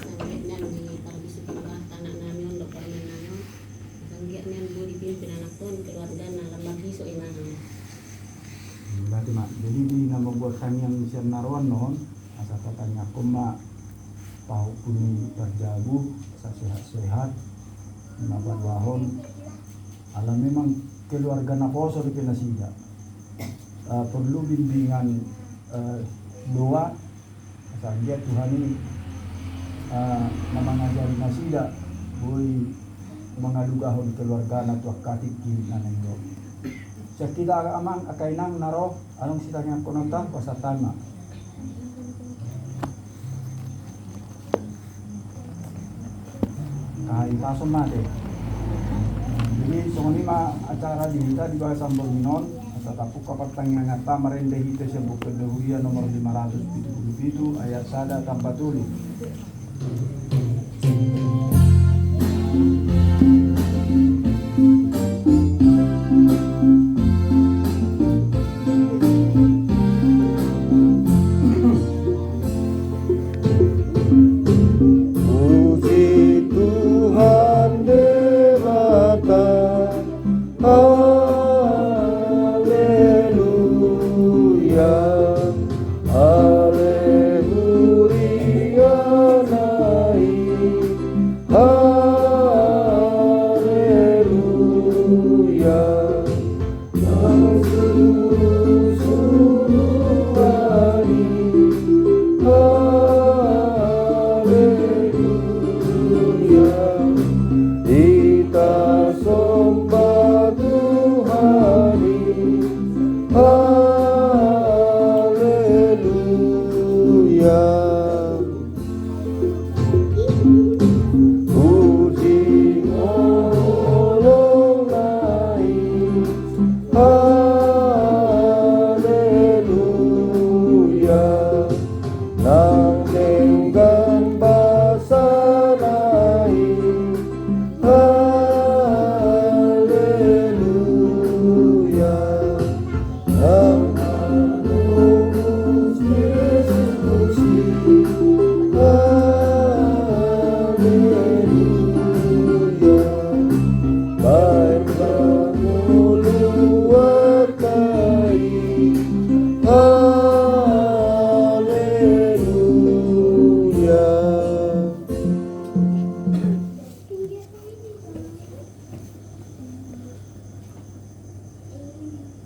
sampai nan di parabisi pembah tanah namin untuk permen nano sanggit nan bu dipimpin anak pun keluarga na lambat hiso inang. Berarti mak, jadi di nama buat kami yang siap naruan non, asal katanya aku mak tahu puni terjabu, sehat-sehat, nabat wahon, alam memang keluarga naposo di penasida. Perlu bimbingan doa, asal dia Tuhan ini nama ngajari nasida, boleh mengadu gahon keluarga na tuak katik kiri nanenggo. Kita amang akainang naro anong sitanya konota pasatama. Kahit paso mate. Jadi songonima acara dihita di bahasa Borminon asa tapuk kapatang ngata marende hite sa bukid Dahuria nomor 577 ayat 1 tanpa tulis.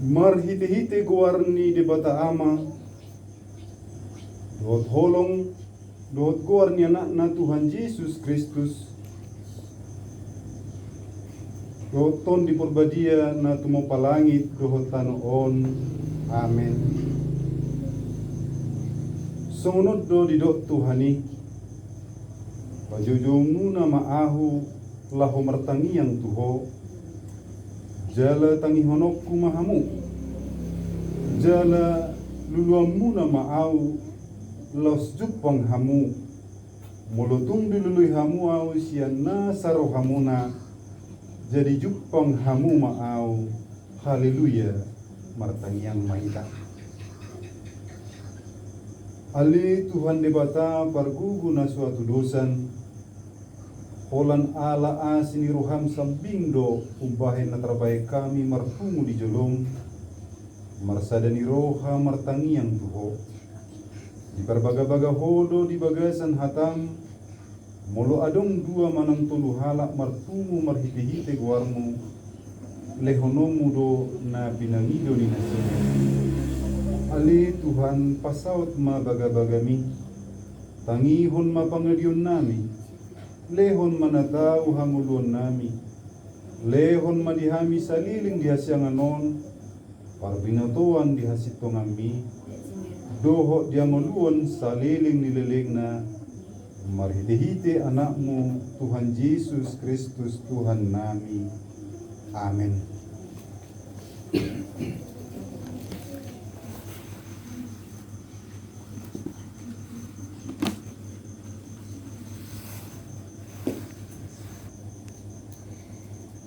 Marhite-hite guarni de bata ama dot holong dot guarni anak na Tuhan Yesus Kristus dot ton di perbadia na tumo palangit dohot tanoon. Amen. Sunod do di dot Tuhani pajujumu na maahu laho martangi yang tuho jala tangi honokku mahamu jala luluammu na maau los jupang hamu mulutung dilului hamu au siana saro hamuna jadi jupang hamu maau. Haleluya. Martangiang maita ali Tuhan debata pargugu na suatu dosan Holan ala asini roham sambindo umbahin na trabahe kami marpungu di jolong marsadani roha martangiang tuho di perbaga-baga hodo di bagasan hatam molo adong dua manang tulu halak marpungu marhite-hite guarmu lehonomu do na binangido di nasine ali Tuhan pasaut ma baga-bagami tangihon mapangadion nami lehon manatau hangulon nami lehon madihami saliling dihasyanganon parbinatuan dihasitong ami doho diamoluon saliling nililing na marhite-hite anakmu Tuhan Yesus Kristus Tuhan nami. Amen.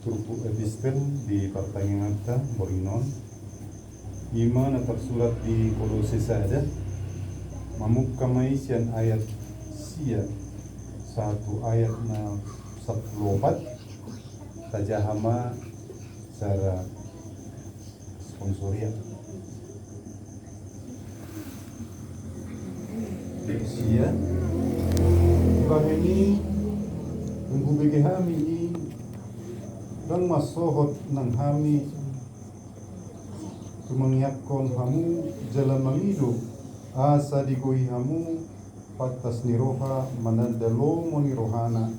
Turku epistel di pertanyaan kita Borinon Ima na tersurat di Kolose saja mamuk kamai sian ayat sia satu ayat na 14 tajahama secara sponsoria sia bahini menggubege hami ini dan masohot nang hami tumangyakon hamu jalan mangido asa digoi hamu patas niroha manadalo mo nirohana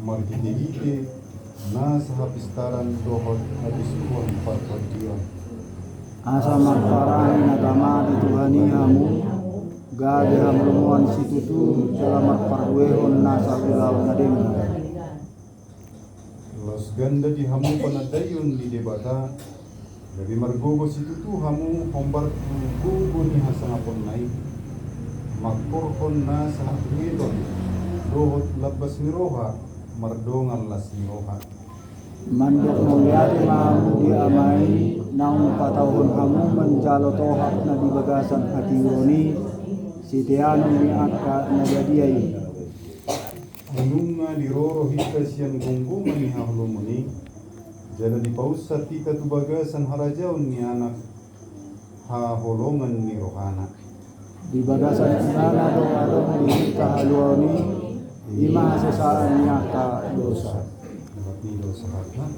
margidegite na sa hapistaran dohot habis kuan parpadian asa marparai nagama dituhani hamu gade hamlumuan situtu dalam marparwehon nasa pilau nadeng los ganda di hamu panadayon di debata lebih margogo situtu hamu hombar gugo ni hasangapon nai makporhon na sa hapngidon dohot labas niroha mardongan las niroha mandiak mulyadi mahamu diamai naung patahun hamu menjalo tohak na di bagasan hati roni sitiano ni akka najadiai Anunga diroro hita sian gonggongan ni hahlumuni jana di pausat tika tu bagasan harajaun ni anak haholongan ni rohana di bagasan sana dong di kahaluani ima sesaan nyaka dosa dapat ni dosa hatna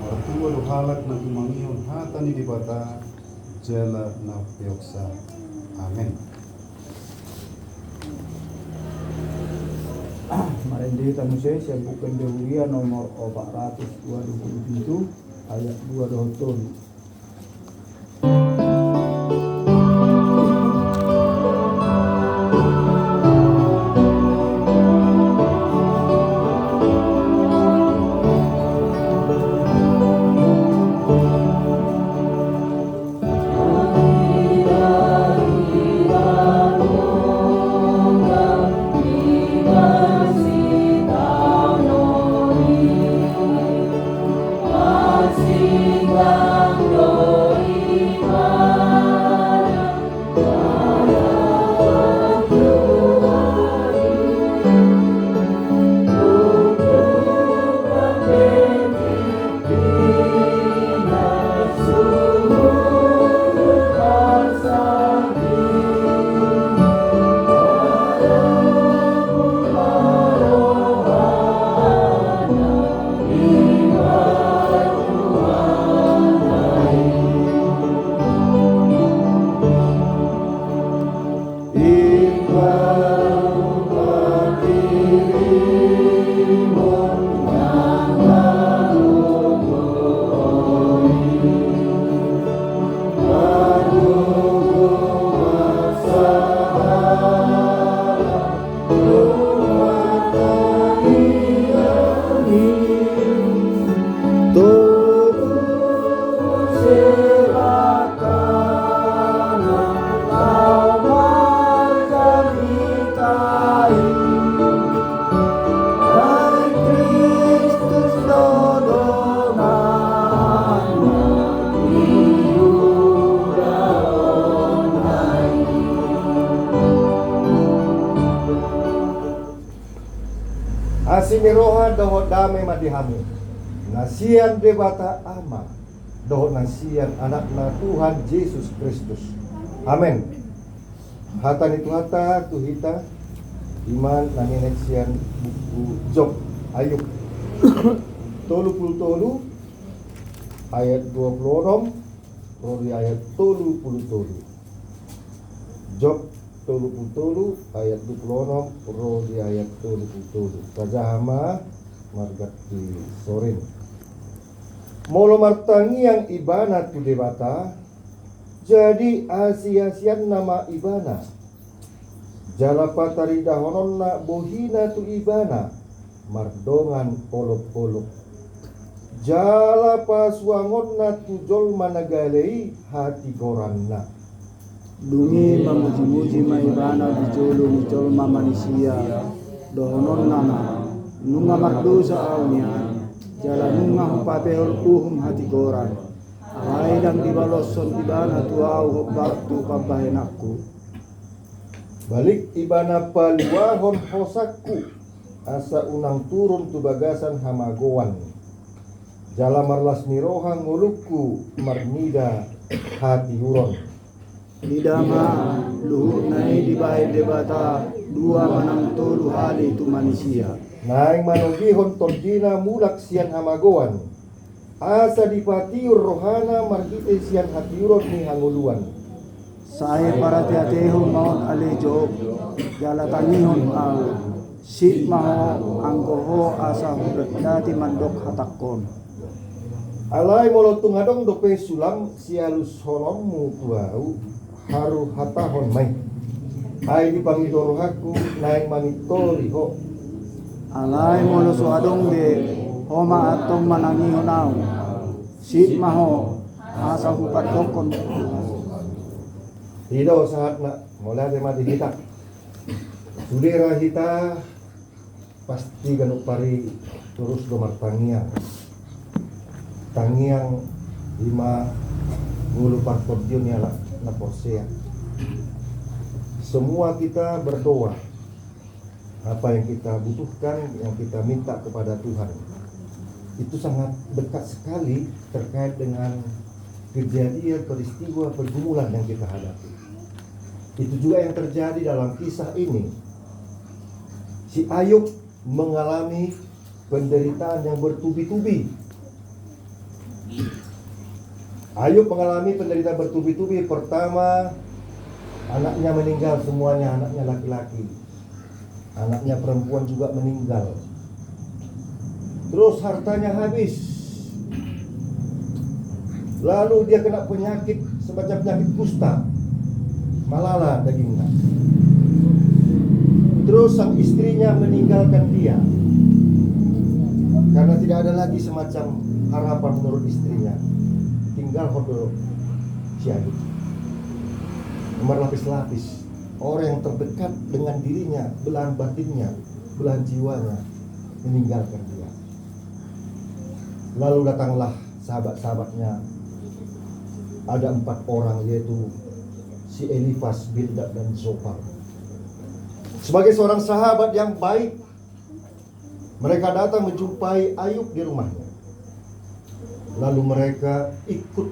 martua do halak na tumangion hata ni dibata jala na peoksa amen. Marindi tamu saya bukan Dehuria nomor 427 ayat 2 dohotun. Asimiroha dohot dame madihamu nasian debata ama dohot nasian anakna Tuhan Yesus Kristus. Amin. Hatan itu hata tuhita iman naninek sian buku Job Ayub tolu ayat 26 roli ayat tolu Job tolu ayat 26 roli ayat tolu Kajahama margat di sorin molo martangi yang ibana tu debata jadi asiasian nama ibana jala patari dahononna bohina tu ibana mardongan polok jala paswangonna tu jol managalei hati koranna Dungi memuji-muji maibana dijolo dijol manusia dohonon nama nunga makdosa aunya jalan nunga hupapehol hati koran ay dang dibaloson ibana tu au baktu pabahenakku Balik ibana paluahon hosaku asa unang turun tu bagasan hamagoan. Jala marlas nirohang nguluku marnida hati huron. Idama luhur nai di bahay debata dua manang tolu hali tu manusia. Naing manogihon tordina mulak sian hamagoan. Asa dipatiur rohana margite sian hatiuron ni hanguluan. Sae para tiatehon maon ale Job jala tangihon au si maho angkoho asa dati mandok hatakon. Alai molotung adong dope sulam sialus honommu tuau haru hatahon mai. Ai dipangito rohaku naing manitori ho. Alay molo so adong de homa atong manangihon au si maho asa hupat dokon. Tidak saat nak mulai dari mati kita. Sudera kita pasti ganuk pari terus domar tangiang. Tangiang 5 ngulu partordion ya la porsea. Semua kita berdoa. Apa yang kita butuhkan, yang kita minta kepada Tuhan, itu sangat dekat sekali terkait dengan kejadian peristiwa pergumulan yang kita hadapi. Itu juga yang terjadi dalam kisah ini. Si Ayub mengalami penderitaan yang bertubi-tubi. Ayub mengalami penderitaan bertubi-tubi. Pertama, anaknya meninggal semuanya, anaknya laki-laki. Anaknya perempuan juga meninggal. Terus hartanya habis. Lalu dia kena penyakit semacam penyakit kusta, malala dagingnya. Terus sang istrinya meninggalkan dia karena tidak ada lagi semacam harapan menurut istrinya. Tinggal hodo si Ayub. Nomor lapis-lapis, orang yang terdekat dengan dirinya, belahan batinnya, belahan jiwanya, meninggalkan dia. Lalu datanglah sahabat-sahabatnya. Ada 4 orang, yaitu si Elifas, Bildad, dan Zofar. Sebagai seorang sahabat yang baik, mereka datang menjumpai Ayub di rumahnya. Lalu mereka ikut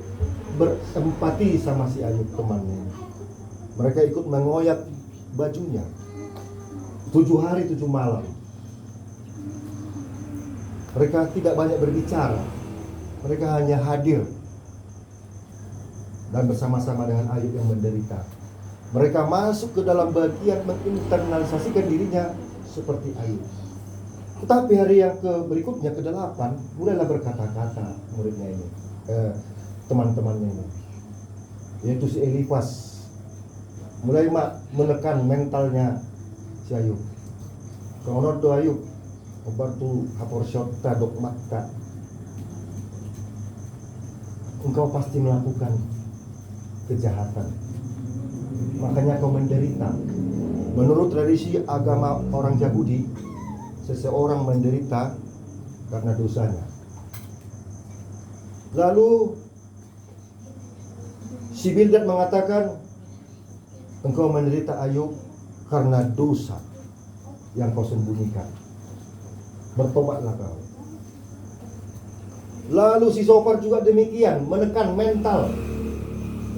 berempati sama si Ayub temannya. Mereka ikut mengoyak bajunya 7 hari 7 malam. Mereka tidak banyak berbicara. Mereka hanya hadir dan bersama-sama dengan Ayub yang menderita. Mereka masuk ke dalam bagian menginternalisasikan dirinya seperti Ayub. Tetapi hari yang berikutnya, ke-8, mulailah berkata-kata muridnya ini, teman-temannya ini, yaitu si Elifas. Mulai menekan mentalnya si Ayub. Kalau do Ayub, obartu hapor syota dok makta, engkau pasti melakukan kejahatan, makanya kau menderita. Menurut tradisi agama orang Yahudi, seseorang menderita karena dosanya. Lalu si Bildad mengatakan, engkau menderita Ayub karena dosa yang kau sembunyikan. Bertobatlah kau. Lalu si Zofar juga demikian, menekan mental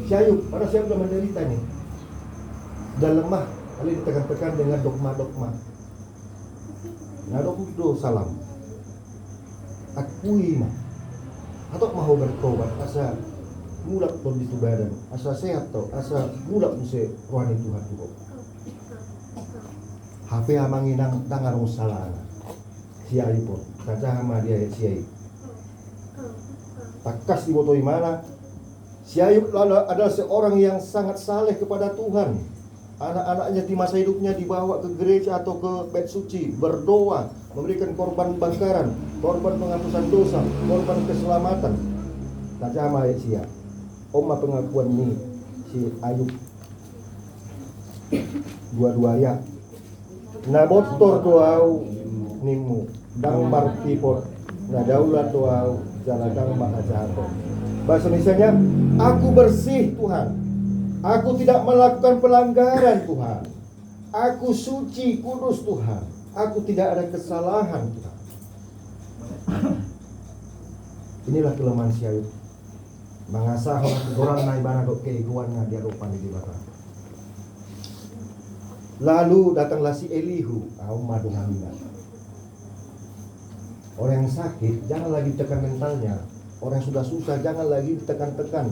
si Ayub, karena siapa sudah menderita nih, sudah lemah, lalu ditekan-tekan dengan dogma-dogma. Nah, do salam, akui mah, atau mau bertobat, asa mulak tuh di badan, asa sehat tuh, asa mulak muse rohani Tuhan tuh. HP amanginang tangan salah, si Ayub pun, kaca sama dia si Ayub. Takas dibotoi mana? Si Ayub adalah seorang yang sangat saleh kepada Tuhan. Anak-anaknya di masa hidupnya dibawa ke gereja atau ke bait suci, berdoa, memberikan korban bakaran, korban penghapusan dosa, korban keselamatan. Kacama sia. Oma pengakuan ini si Ayub. Dua-dua ya. Na motor doau nimu, dang martipot, na daulat doau jaladang makajato. Bahasa Indonesianya, aku bersih Tuhan. Aku tidak melakukan pelanggaran Tuhan. Aku suci, kudus Tuhan. Aku tidak ada kesalahan Tuhan. Inilah kelemahan si Ayub. Mengasah orang naik bana dok keiguannya dia rupan di bata. Lalu datanglah si Elihu, madu hamina. Orang yang sakit jangan lagi tekan mentalnya. Orang yang sudah susah jangan lagi ditekan-tekan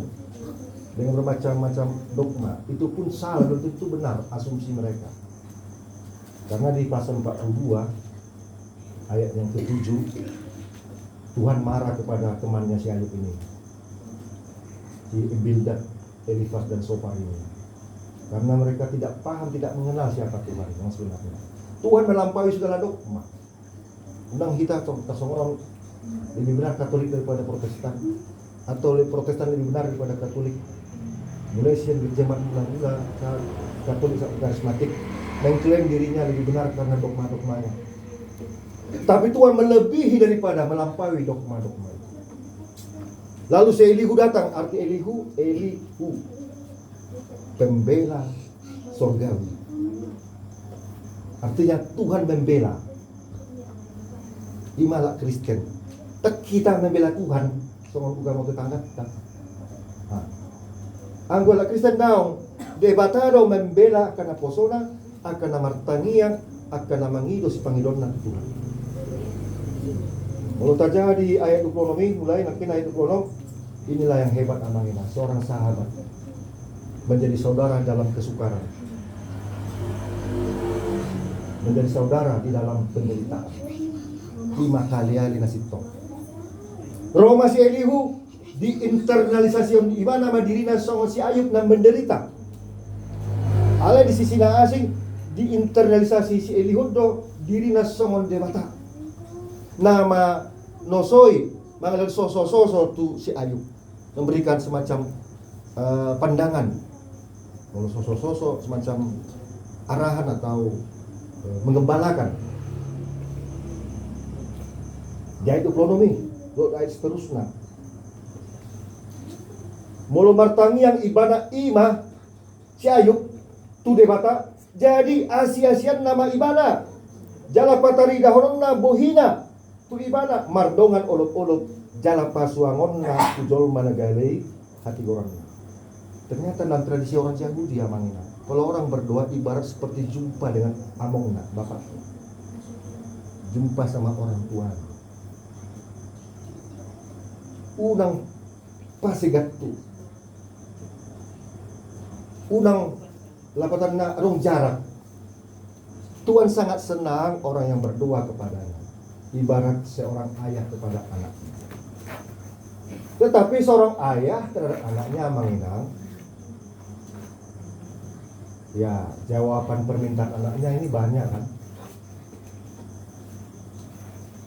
dengan bermacam-macam dogma. Itu pun salah, belum tentu benar asumsi mereka. Karena di pasal 42 ayat yang ke-7 Tuhan marah kepada temannya si Ayub ini, si Bildad, Elifas dan Sofar ini. Karena mereka tidak paham, tidak mengenal siapa Tuhan yang sebenarnya. Tuhan melampaui segala dogma. Undang kita orang lebih benar Katolik daripada Protestan, atau Protestan lebih benar daripada Katolik. Mulai siang berjemaat mula-mula Katolik sampai karismatik mengklaim dirinya lebih benar karena dogma-dogmanya. Tapi Tuhan melebihi daripada melampaui dogma-dogma itu. Lalu si Elihu datang, arti Elihu pembela sorgawi. Artinya Tuhan membela. Imalah Kristen. Tak kita membela Tuhan, soal bukan mau tetangga. Anggota Kristen daw, debatado membela karena posona, akan namartangiang, akan namangido si Panginoon ng Tuhan. Kalau terjadi ayat 26 mulai nakin ayat 26, inilah yang hebat amangina, seorang sahabat menjadi saudara dalam kesukaran, menjadi saudara di dalam penderitaan. Lima kali nasito. Roma si Elihu diinternalisasi di mana madirina songo si Ayub na menderita. Ale di sisi na asing diinternalisasi si Elihu do diri na songon debata. Nama nosoi mangalal soso tu si Ayub memberikan semacam pandangan. Kalau soso semacam arahan atau mengembalakan. Dia itu ekonomi, ayat seterusnya. Mulu martangi yang ibadah imah si Ayub tu debata jadi asia-asian nama ibadah. Jala patari dahorna bohina tu ibadah mardongan olup-olup jala pasuangonna tujol managalei hati orangnya. Ternyata dalam tradisi orang Yahudi amangina, kalau orang berdoa ibarat seperti jumpa dengan amongna bapak, jumpa sama orang tua. Unang pasigatu, unang lapatan na arong jarak. Tuhan sangat senang orang yang berdoa kepadanya, ibarat seorang ayah kepada anaknya. Tetapi seorang ayah terhadap anaknya menginang, ya jawaban permintaan anaknya ini banyak kan.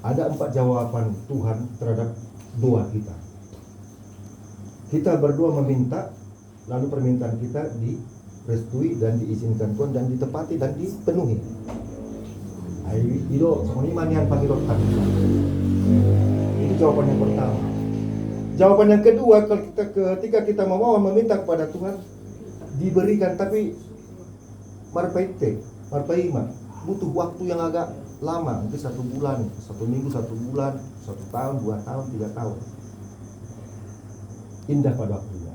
Ada 4 jawaban Tuhan terhadap doa kita. Kita berdoa meminta, lalu permintaan kita direstui dan diizinkan Tuhan dan ditepati dan dipenuhi. Itu semua yang panggilan. Ini jawaban yang pertama. Jawaban yang kedua, ketika kita memohon meminta kepada Tuhan diberikan, tapi marpaima butuh waktu yang agak lama, mungkin 1 bulan, 1 minggu, 1 bulan, 1 tahun, 2 tahun, 3 tahun. Indah pada waktunya.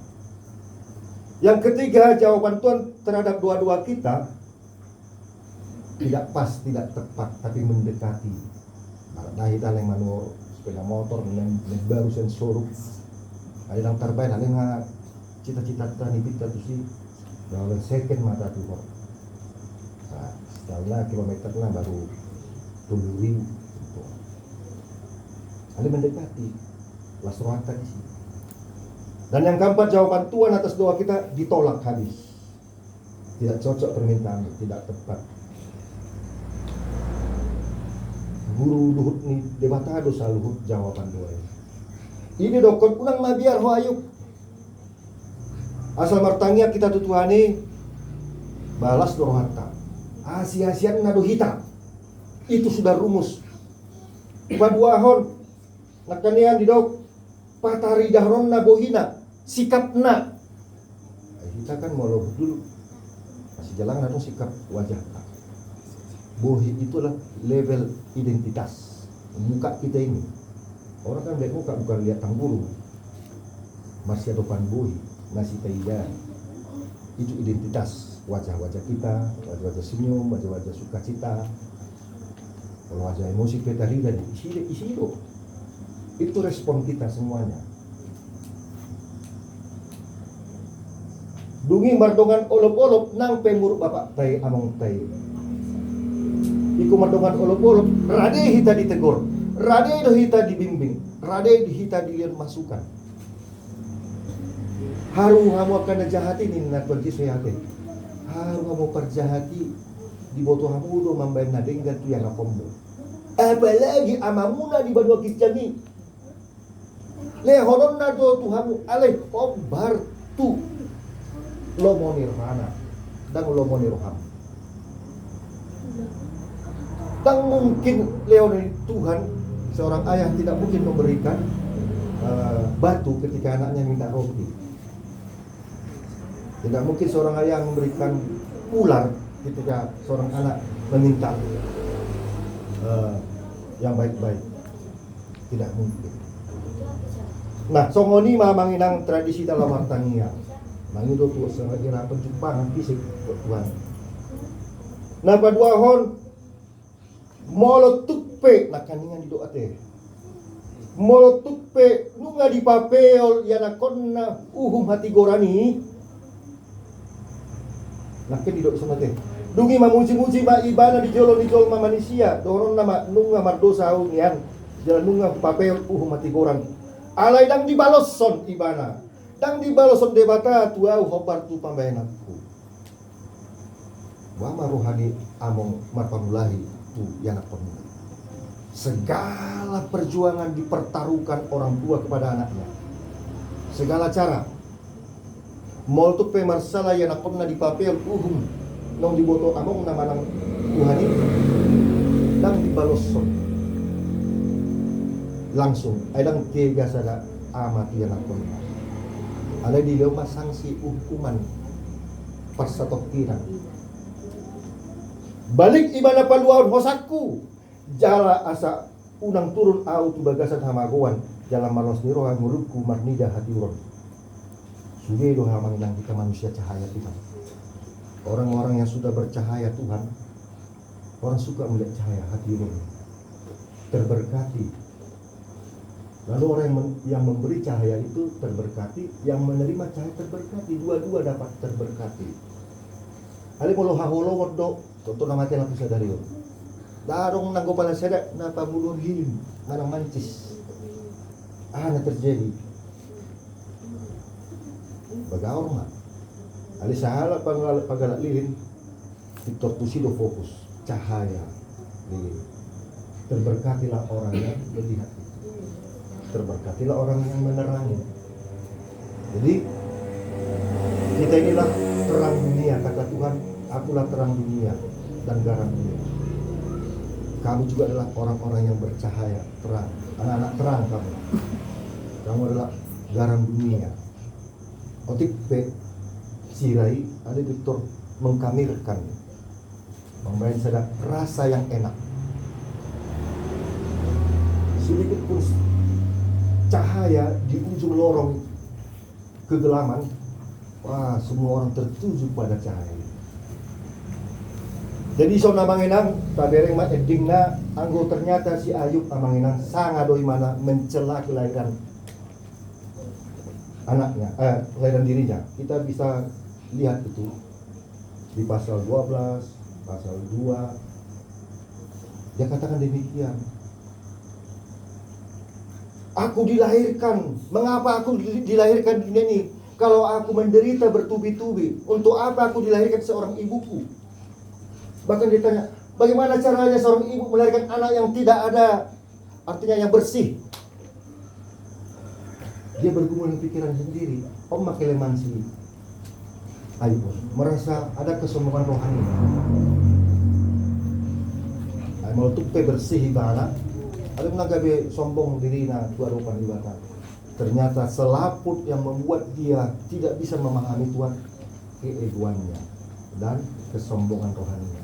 Yang ketiga, jawaban Tuhan terhadap doa-doa kita tidak pas, tidak tepat, tapi mendekati. Dahil talang manual sepeda motor, baru sensoruk. Ada yang terbaik, ada yang cita-cita tanipit itu sih, dalam second mata Tuhan. Nah, setelah kilometernya baru tunduri. Ada mendekati, lasrohata di sini. Dan yang keempat, jawaban Tuhan atas doa kita ditolak habis. Tidak cocok permintaan, tidak tepat. Guru luhut ni debata dosa luhut jawaban doa ini. Ini dokon ulang mabiar ho Ayub. Asal martangnya kita tutuhani balas dorohata. Asia-asian nado hita. Itu sudah rumus. Paduahon nakanian didok patari dahron na bohina sikap na. Kita kan mau dulu masih sejalan dengan sikap wajah. Bohi itulah level identitas muka kita ini. Orang kan lihat muka bukan lihat tangguru. Masih ada bohi, masih tidak. Itu identitas wajah-wajah kita, wajah-wajah senyum, wajah-wajah sukacita. Kalau wajah emosi kita lihat isi itu respon kita semuanya. Dungi mardongan olop-olop nang pemuruk bapak tai among tai. Iku mardongan olop-olop rade hita ditegur, rade do hita dibimbing, rade hita dilihat masukan. Haru kamu akan najahati ni nak pergi sehati. Haru kamu perjahati di boto kamu do mambain nadenggan tu yang apombo. Apalagi amamuna di badua kisjani. Lehonon na do Tuhanmu alai obar tu lomo nirvana dan lomo nirham. Dan mungkin leon Tuhan, seorang ayah tidak mungkin memberikan batu ketika anaknya minta roti. Tidak mungkin seorang ayah memberikan ular ketika seorang anak meminta yang baik-baik. Tidak mungkin. Nah, songoni mamanginang tradisi dalam artania. Mangido tu sengaja perjumpaan fisik Tuhan. Nah, paduahon molo tukpe nakaningan di doa teh. Molo tukpe nunga di papel yana konna hati gorani. Nakin di doa sama teh. Dungi mamuji-muji ma ibana di jolo manusia. Doron nama nunga mardosa unian. Jalan nunga papel hati goran. Alai dang dibalos son ibana. Dang dibaloson debata tuau hobar tu pambayanatku. Wama rohani among marpamulahi tu yang penuh. Segala perjuangan dipertaruhkan orang tua kepada anaknya. Segala cara. Mol tu pemarsala yang pernah di papel nong diboto among nama nang Tuhani. Dang dibaloson. Langsung. Adang tiga sada amati yang pernah. Ada di lewat sanksi hukuman persatokiran. Balik ibana paluan hosaku jala asa unang turun au tu bagasan hamagoan jalan malos niroha ngurupku marnida hatiuron. Sudah do hamang nang kita manusia cahaya Tuhan. Orang-orang yang sudah bercahaya Tuhan, orang suka melihat cahaya hatiuron. Terberkati. Lalu orang yang memberi cahaya itu terberkati, yang menerima cahaya terberkati, dua-dua dapat terberkati. Ali polo haholo wodo, contoh nama tela bisa dari yo. Darong nanggo pala seda na pamulur hilim, manang mancis. Na terjadi. Bagaor ma. Ali sahala pagalak lilin, Victor Tusido fokus cahaya lilin. Terberkatilah orang yang melihat. Terberkatilah orang yang menerangi. Jadi kita inilah terang dunia, kata Tuhan, akulah terang dunia dan garam dunia. Kamu juga adalah orang-orang yang bercahaya, terang, anak-anak terang kamu. Kamu adalah garam dunia. Otik P. Sirai, ada Victor mengkamirkan, membayar sedang rasa yang enak. Sedikit pun cahaya di ujung lorong kegelaman, wah semua orang tertuju pada cahaya. Jadi so namanginang tabereng mat endingna anggo ternyata si Ayub amanginang sangat doi mana mencela kelahiran anaknya, kelahiran dirinya. Kita bisa lihat itu di pasal 12, pasal 2. Dia katakan demikian. Aku dilahirkan. Mengapa aku dilahirkan di dunia ini? Kalau aku menderita bertubi-tubi, untuk apa aku dilahirkan seorang ibuku? Bahkan ditanya, bagaimana caranya seorang ibu melahirkan anak yang tidak ada, artinya yang bersih? Dia bergumul pikiran sendiri. Oma kelemansi Ayub merasa ada kesombongan rohani. Mau tupe bersih ibana. Ada menanggapi sombong dirinya tua rupa ibada. Ternyata selaput yang membuat dia tidak bisa memahami Tuhan, keegoannya. dan kesombongan rohaninya.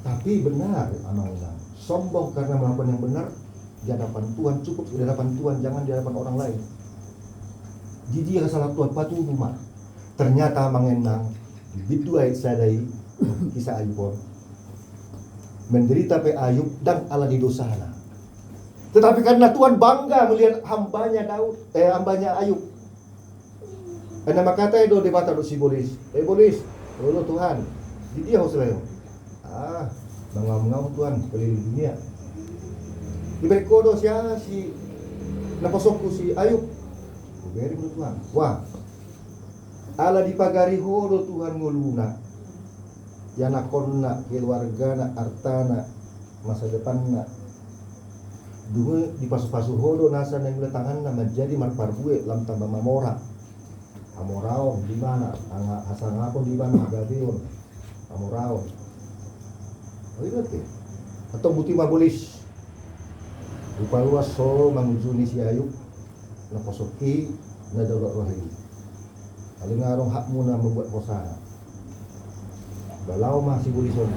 Tapi benar anak-anak, sombong karena melakukan yang benar di hadapan Tuhan, cukup di hadapan Tuhan, jangan di hadapan orang lain. Jadi dia salah Tuhan patuh rumah. Ternyata mengenang bidua sadai kisah Ayub menderita pe Ayub dan ala di dosana. Tetapi karena Tuhan bangga melihat hambanya Ayub. Karena makata itu debata do si bolis. Bolis, lo Tuhan. Di dia hosleo. Mengam-ngam Tuhan keliling dunia. Diberi kodo siya si napasok ko si Ayub. Beri mo Tuhan. Wah. Ala di pagari hodo Tuhan nguluna. Yanakonna keluargana artana masa depanna. Dulu di pasu-pasu hodo nasa nang tangan na menjadi marparbue lam tambah mamora. Amorao di mana? Asal ngapon di mana? Agabion. Amorao. Oh iya ke? Atau buti mabulis. Rupa luas so mangujuni si Ayub na posoki na daulat rohani. Alingarong hakmu na membuat posana. Balau masih bulison.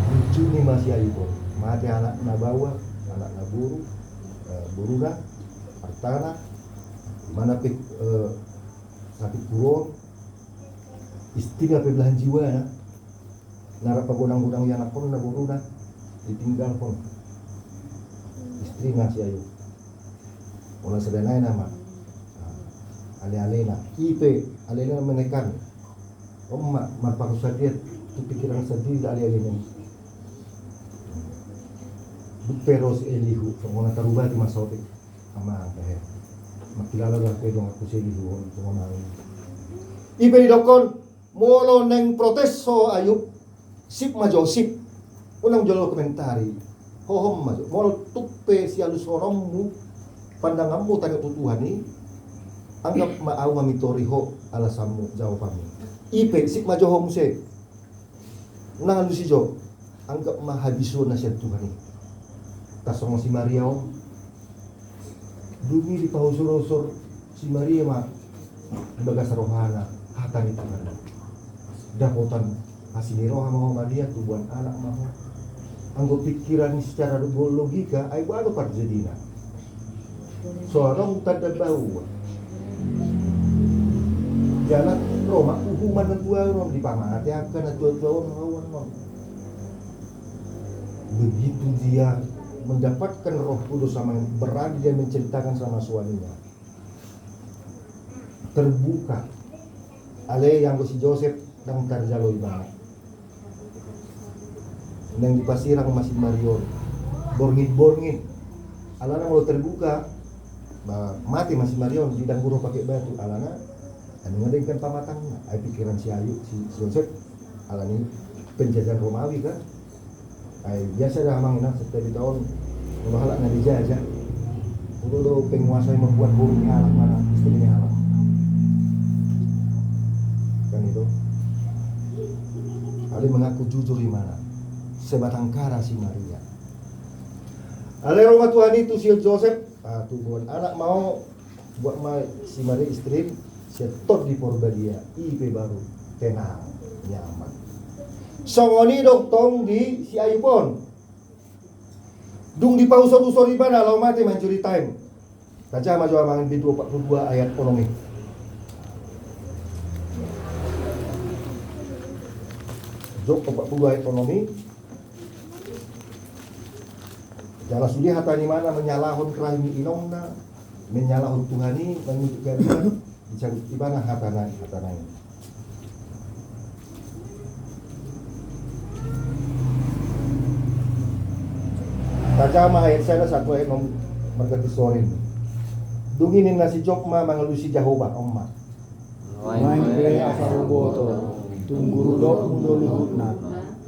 Mujuni masih Ayub. Mati anak na bawa, anak na buruna, artana, mana pik sakit puro, istri apa belahan jiwa ya. Narap pagunang-gunang yang pun na buruna ditinggal pun. Istri ngasih Ayub. Mulai sedenai nama. Ale-alena, ipe, alena menekan. Omma marpaku sadiat, tu pikiran sedih dak ale-alena. Buperos Elihu, semua terubah di masa otik sama kayak makilala lah kayak dong aku Elihu semua nang. Ipe didokon molo neng protes so Ayub sip majo sip unang jolo komentari hohom majo molo tupe si alus orommu pandanganmu tanya Tuhan ni anggap maau mamitori ho alasanmu jawabanmu. Ipe sip majo hom se nang alus jo anggap mahabisu nasihat Tuhan ni. Tasong si Maria dumi di pausur-usur si Maria mah bagas rohana hatan itu kan dapotan asiniro sama Maria tubuhan anak mah anggo pikiran secara logika ai baru parjedina seorang tanda bau jalan Roma hukuman tua rom di pamati akan tua non begitu dia mendapatkan Roh Kudus sama berani dan menceritakan sama suaminya. Terbuka. Ale yang si Joseph dan Tarjalo ibana. Yang di pasirang masih Marion. Borngit. Alana mau terbuka. Mati masih Marion di guru pakai batu. Alana anu ngadengkan pamatangnya. Ai pikiran si Ayub si Joseph alani penjajahan Romawi kan. Biasa dah mangina setiap tahun mahalak na dijajah. Udah penguasa yang membuat bumi alam mana istrinya alam. Kan itu. Ali mengaku jujur di mana. Sebatang kara si Maria. Ale rumah Tuhan itu si Joseph, tubuhan anak mau buat si Maria istri, setot di porba dia, ipe baru tenang, nyaman. Songoni dong tong di si Ayubon. Dung di pausor-usor ibana lau mati mencuri time. Baca maju amangan bintu 42 ayat ekonomi. Jok 42 ayat ekonomi. Jala sudi hatani mana menyalahun kerahimi inongna, menyalahun Tuhani, menutup keadilan, dicabut ibana hatanai. Kacama ayat saya satu ayat mergati sorin. Dunginin nasi jokma mangelusi Jehovah omma. Main kue asaruboto, tungguru dok mudo luhutna,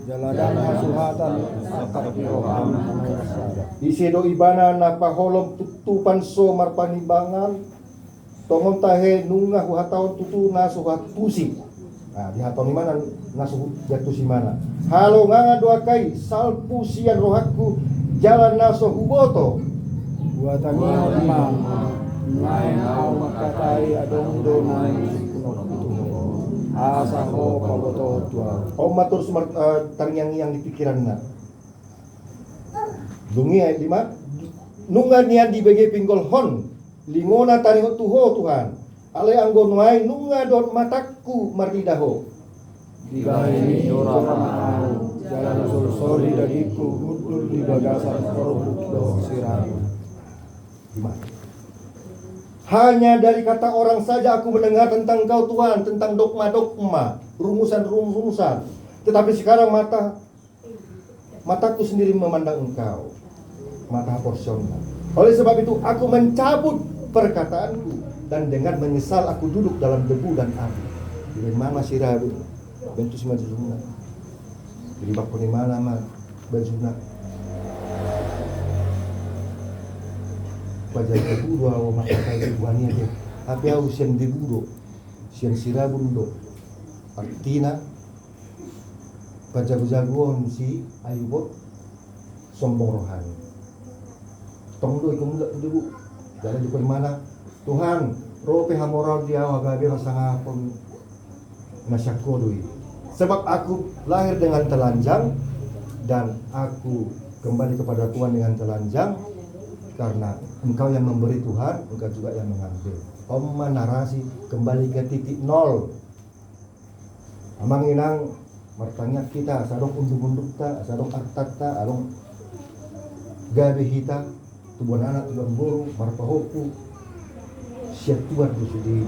jaladan hasuhatan sakap roham menurasada. Isedo ibana napaholom tutupan so marpanimbangan, tongon tahe nungah huhataon tutu nasuhat tusi. Nah, di haton mana nasuh jatuh si mana. Halo nganga dua kai salpu sian rohaku jalan naso huboto. Buatan mang, main au makatai adong donai kuno kutuho. asa ho paboto tua. Om matur sumart yang di pikiranna. Dungi ayat 5. Nunga nian di bege pinggol hon. Lingona taringot tuho Tuhan. Ale anggon wae nunga dot mataku maridaho. Digaini dorang jalan sori dagiku mutul di bagasan korup do sirami. Hanya dari kata orang saja aku mendengar tentang Engkau Tuhan, tentang dogma-dogma, rumusan-rumusan. Tetapi sekarang mataku sendiri memandang Engkau. Mata porsional. Oleh sebab itu aku mencabut perkataanku dan dengan menyesal aku duduk dalam debu dan abu. Di mana sirabu? Bentuk si majuna. Di bak ni mana mah bajuna. Pajak debu dua mata kayu buahnya dia. Tapi aku siang debu do, siang sirabun do. Artinya pajak-jagoan si ayubot sombong rohani. Tongdo ikum ndak debu. Jalan di mana? Tuhan, rope hamoral dia wagabe masang apon nasyakodui. Sebab aku lahir dengan telanjang dan aku kembali kepada Tuhan dengan telanjang karena Engkau yang memberi Tuhan, Engkau juga yang mengambil. Oma narasi kembali ke titik nol. Amang inang martanya kita sarong unduk-unduk ta, sarong artat ta, arong gabe hita, tubuhan anak, tubuhan guru, marpahoku, siap Tuhan di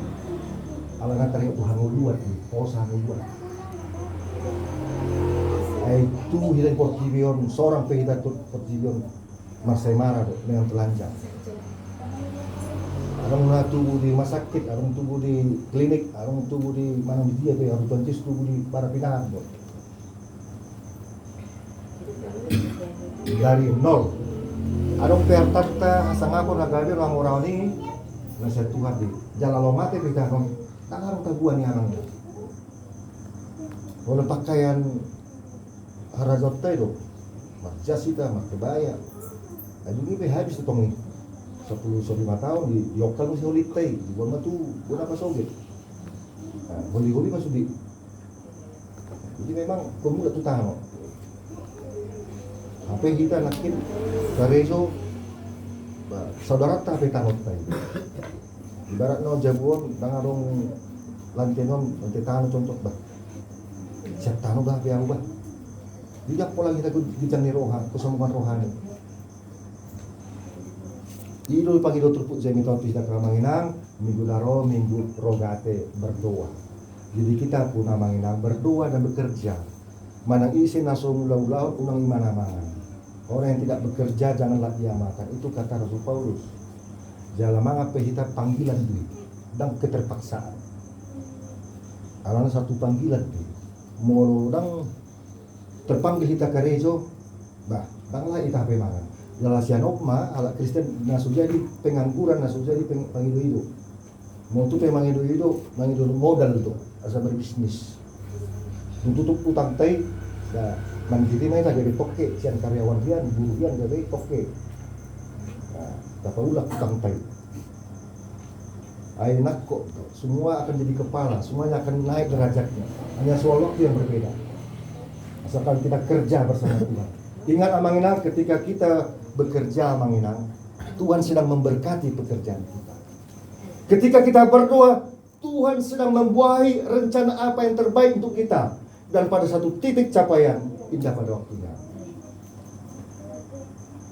alangan tarik Tuhan nguluat, posa nguluat. Itu hilang portibion, seorang pehita portibion Marsai Mara dengan telanjang. Arang na tubuh di rumah sakit, arang tubuh di klinik, arang tubuh di mana di dia, arang toncis tubuh di para pinaan. Dari nol. Arang pertarta sangapon nagabi orang-orang ini nasa Tuhan di jalan lomate kita kan tangarang tabuan ni arang. Wala pakaian harajotta itu, marjasita, markebaya. Aduh ini habis itu tongi 10-15 tahun di Yokta masih holiday di buat matu buat apa soget. Holi-holi masuk di. Jadi memang pemuda tu tahu. Apa kita nakin karejo saudara tak apa tangot tadi. Ibarat no jabuan dangarong lantenon lantai tanah contoh bah. Siap tanah dah biar ubah. Tidak pola kita bicara rohani, kesombongan rohani. Idul pagi do terpuk saya minta tidak keramanginang, minggu daro, minggu rogate berdoa. Jadi kita pun namanginang berdoa dan bekerja. Manang isi nasong ulau-ulau, unang imana-mana. Orang yang tidak bekerja janganlah dia makan. Itu kata Rasul Paulus. Jalan mangap pehita panggilan duit dan keterpaksaan. Alana satu panggilan duit. Molodang terpanggil kita karejo, bah, banglah ita pe mangan. Lalasian okma ala Kristen nasu jadi pengangguran, nasu jadi pangido-ido. Mau tu pe mangido-ido modal tu asa berbisnis. Tutup utang tai, dah mandiri mai tak jadi toke, sian karyawan dia, buruh dia jadi toke. Nah, dapat ulah utang tai. Enak kok, semua akan jadi kepala, semuanya akan naik derajatnya. Hanya soal waktu yang berbeda. Asalkan kita kerja bersama Tuhan. Ingat Amanginang, ketika kita bekerja Amanginang, Tuhan sedang memberkati pekerjaan kita. Ketika kita berdoa, Tuhan sedang membuahi rencana apa yang terbaik untuk kita. Dan pada satu titik capaian, indah pada waktunya.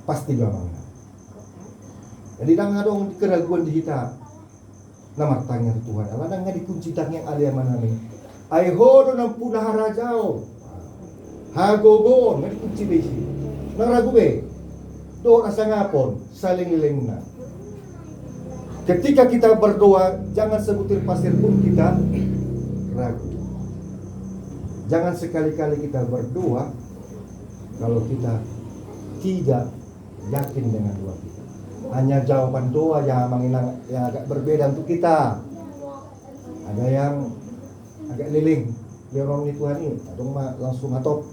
Pasti gak Amanginang. Jadi jangan dong keraguan di kita. Nama tanya Tuhan, Allah nggak dikunci tang yang ada mana nih? Aihodo nang punah rajao, hagogon nggak dikunci besi. Nang ragu be, do asa ngapon, saling lilingna. Ketika kita berdoa, jangan sebutir pasir pun kita ragu. Jangan sekali-kali kita berdoa kalau kita tidak yakin dengan doa kita. Hanya jawaban doa yang agak berbeda untuk kita. Ada yang agak liling, liorong ni Tuhan ini, adong ma langsung atop,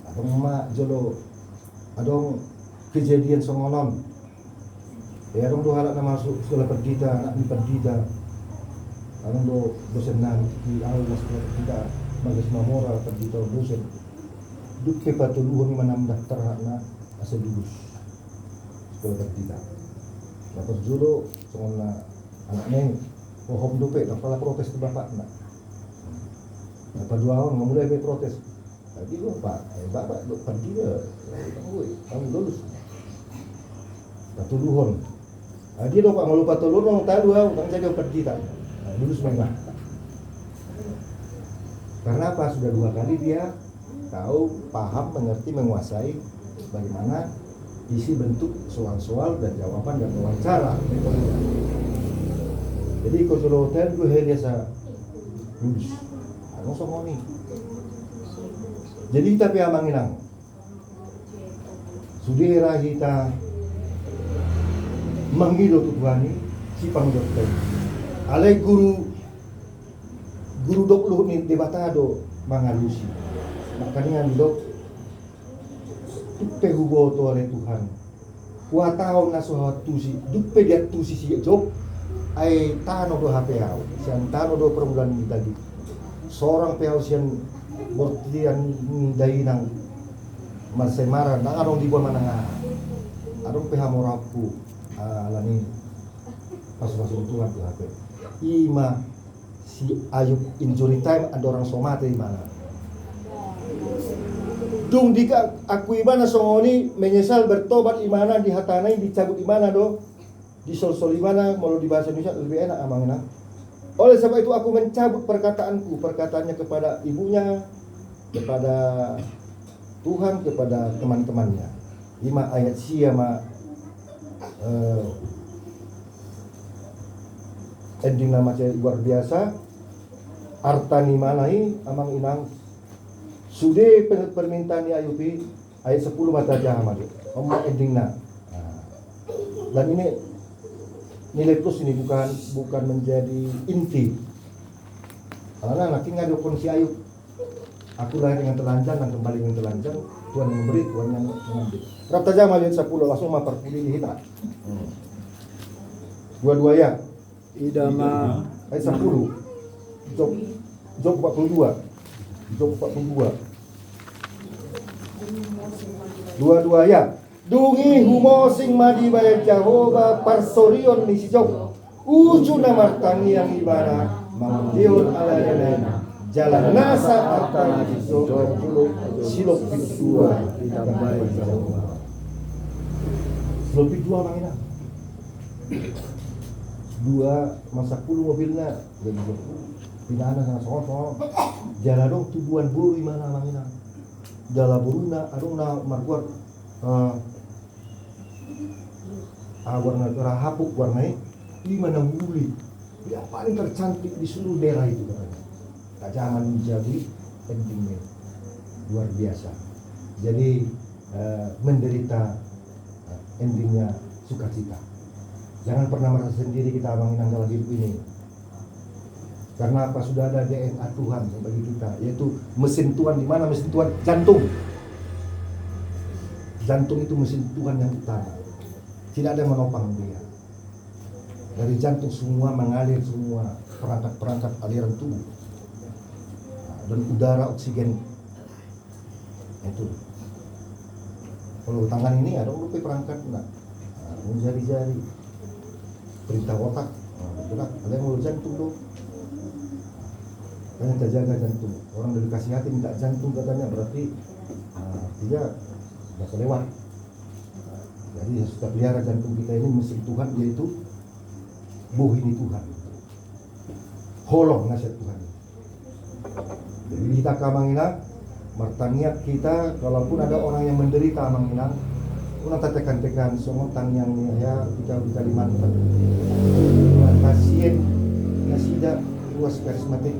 adong ma jolo, adong kejadian songonon. Ya adong doa nak masuk sekolah perdita, nak ni perdita. Anong dosen na di awas na kita magas mamora pergi tahu dosen. Duk ke patuluhan manam daftar na asa lulus sekolah kita. Dapat dulu soalnya anaknya pohon dupe, kepala protes ke bapak nak. Dapat 2 tahun mulai protes. Tadi lu pak, bapak lu pergi ke, kamu lulus. Patuluhan. Dia lupa malu patuluhan, tahu utang saya pergi tak. Lulus memang. Karena apa? Sudah 2 kali dia tahu, paham, mengerti, menguasai bagaimana isi bentuk soal-soal dan jawaban dan wawancara. Jadi kalau sudah hotel gue biasa lulus. Aku somoni. Jadi kita piamang inang. Sudira kita manggil Tuhan si pangdokter. Alai guru dok lu ni debatado mangalusi. Makanya dok tupe hubo to oleh Tuhan. Kuatao na so tusi, dupe dia tusi si job ai tano do HPAU. Sian tano do perbulan tadi. Seorang PAU sian bortian dai nang marsemara nang arong di bawah mana arong PH morapu alani pas Tuhan tuh HP. Ima si Ayub injury time ada orang somate di mana? Dung dika aku imana songoni menyesal bertobat imana di hatanai dicabut imana do di sol-sol imana mau di bahasa Indonesia lebih enak amangna. Oleh sebab itu aku mencabut perkataannya kepada ibunya, kepada Tuhan, kepada teman-temannya. 5 ayat siama ending nama luar biasa. Artani manai amang inang sude permintaan Ayubi ayat 10 mata jahamadu omong endingna. Dan ini nilai plus ini bukan menjadi inti. Karena nanti nggak ada kondisi Ayub. Aku lahir dengan telanjang dan kembali dengan telanjang. Tuhan yang memberi, Tuhan yang mengambil. Rata jam ayat 10 langsung maperpuli di hita. Dua-dua ya. Idama Ayat 10. Job 42. Job 42. Dua-dua ya. Dungi humosing madi bayar Jehovah parsorion ni si Job. Uju nama tangi yang ibadah mangundion ala yana. Jalan nasa artani si Job silok bidua ditambai Jehovah. Silok bidua mangina. 2 masa 10 mobilnya jadi pinana sana soal jalan dong tubuhan buru mana mangina. Jala buruna aduna markuat warna merah hapuk warnanya di mana wuli yang paling tercantik di seluruh daerah itu katanya. Kacaman menjadi endingnya luar biasa. Jadi menderita endingnya sukacita. Jangan pernah merasa sendiri kita abangin dalam hidup ini. Karena apa? Sudah ada DNA Tuhan bagi kita, yaitu mesin Tuhan. Di mana mesin Tuhan? Jantung. Jantung itu mesin Tuhan yang utama. Tidak ada yang menopang dia. Dari jantung semua mengalir semua perangkat-perangkat aliran tubuh. Dan udara, oksigen. Itu. Kalau tangan ini ada lupa perangkat enggak. Jari-jari. Perintah otak. Bergerak. Ada yang mau jantung tuh. Karena kita jaga jantung. Orang dari kasih hati minta jantung katanya berarti dia sudah kelewat. Jadi kita pelihara jantung kita ini mesin Tuhan, yaitu buh ini Tuhan. Holong nasihat Tuhan. Jadi kita kamanginang martangiak kita, kalaupun ada orang yang menderita amanginang, una tekan-tekan semua tang yang ya kita di Kalimantan. Pasien ngasida luas karismatik.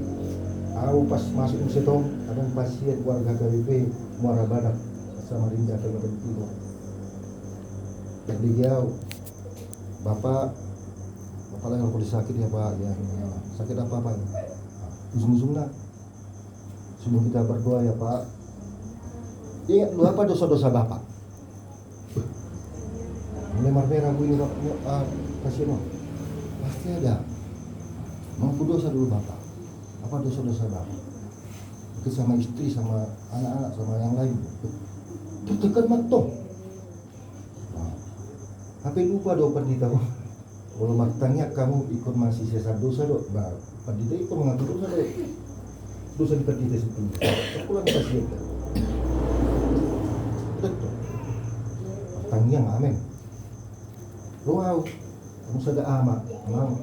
Aku pas masuk ke situ ada pasien warga KBP Muara Barat Samarinda Kalimantan Timur. Jadi dia bapak lagi kalau sakit ya Pak ya, sakit apa ujung-ujung nak sebelum kita berdoa ya Pak, ingat lu apa dosa-dosa bapak mulai merah bu ini kasih no pasti ada Mampu dosa dulu Bapak. Apa dosa-dosa Bapak? Itu sama istri, sama anak-anak, sama yang lain. Tertekan matong. Nah, apa lupa do pendeta? Kalau matangnya kamu ikut masih sesat dosa do. Bah, pendeta ikut mengatur dosa do. Dosa di pendeta sendiri. Aku lagi kasihan. Betul. Matangnya amin. Wow, kamu sudah amat, memang